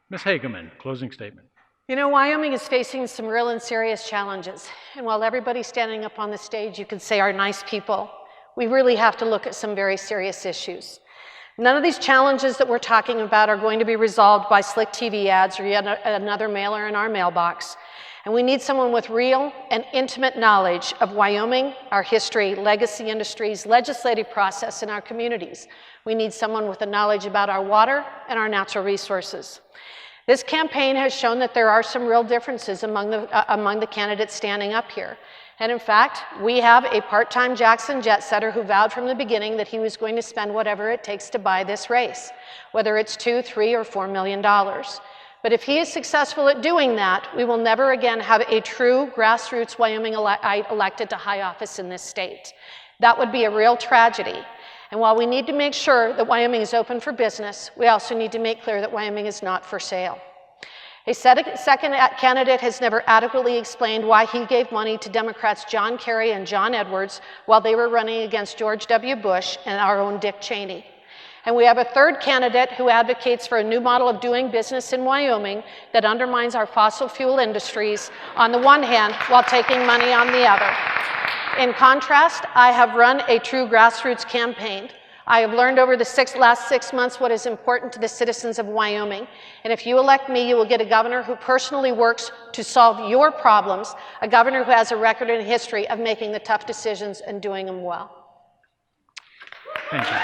Ms. Hageman, closing statement. You know, Wyoming is facing some real and serious challenges. And while everybody's standing up on the stage, you could say are nice people, we really have to look at some very serious issues. None of these challenges that we're talking about are going to be resolved by slick TV ads or yet another mailer in our mailbox. And we need someone with real and intimate knowledge of Wyoming, our history, legacy industries, legislative process in our communities. We need someone with a knowledge about our water and our natural resources. This campaign has shown that there are some real differences among the candidates standing up here. And in fact, we have a part-time Jackson jet setter who vowed from the beginning that he was going to spend whatever it takes to buy this race, whether it's $2, $3, or $4 million. But if he is successful at doing that, we will never again have a true grassroots Wyoming elected to high office in this state. That would be a real tragedy. And while we need to make sure that Wyoming is open for business, we also need to make clear that Wyoming is not for sale. A second candidate has never adequately explained why he gave money to Democrats John Kerry and John Edwards while they were running against George W. Bush and our own Dick Cheney. And we have a third candidate who advocates for a new model of doing business in Wyoming that undermines our fossil fuel industries on the one hand while taking money on the other. In contrast, I have run a true grassroots campaign. I have learned over the last 6 months what is important to the citizens of Wyoming. And if you elect me, you will get a governor who personally works to solve your problems, a governor who has a record and history of making the tough decisions and doing them well. Thank you.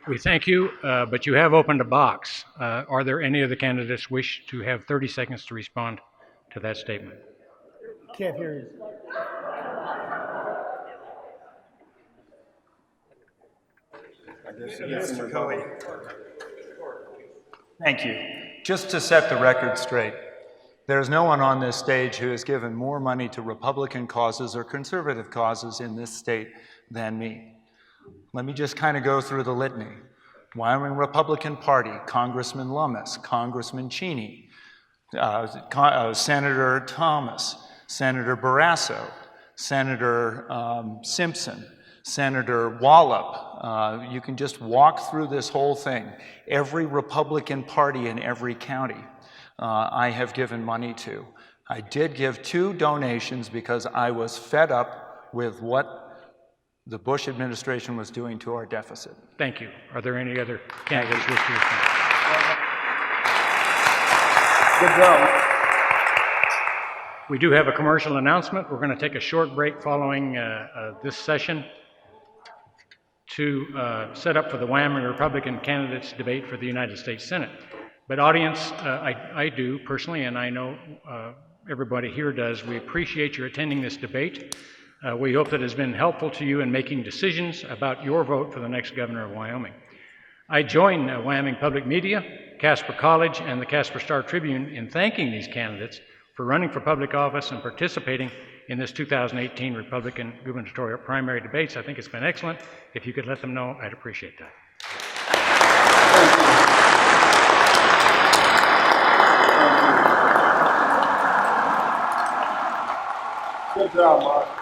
We thank you, but you have opened a box. Are there any of the candidates wish to have 30 seconds to respond to that statement? Can't hear you. Mr. Coey. Thank you. Just to set the record straight, there's no one on this stage who has given more money to Republican causes or conservative causes in this state than me. Let me just kind of go through the litany. Wyoming Republican Party, Congressman Lummis, Congressman Cheney, Senator Thomas, Senator Barrasso, Senator Simpson, Senator Wallop. You can just walk through this whole thing. Every Republican party in every county I have given money to. I did give 2 donations because I was fed up with what the Bush administration was doing to our deficit. Thank you. Are there any other candidates wish to respond? Good job. We do have a commercial announcement. We're going to take a short break following this session to set up for the Wyoming Republican candidates debate for the United States Senate. But audience, I do personally, and I know everybody here does, we appreciate your attending this debate. We hope that it has been helpful to you in making decisions about your vote for the next governor of Wyoming. I join Wyoming Public Media, Casper College, and the Casper Star-Tribune in thanking these candidates for running for public office and participating in this 2018 Republican gubernatorial primary debates. I think it's been excellent. If you could let them know, I'd appreciate that. Good job, Mark.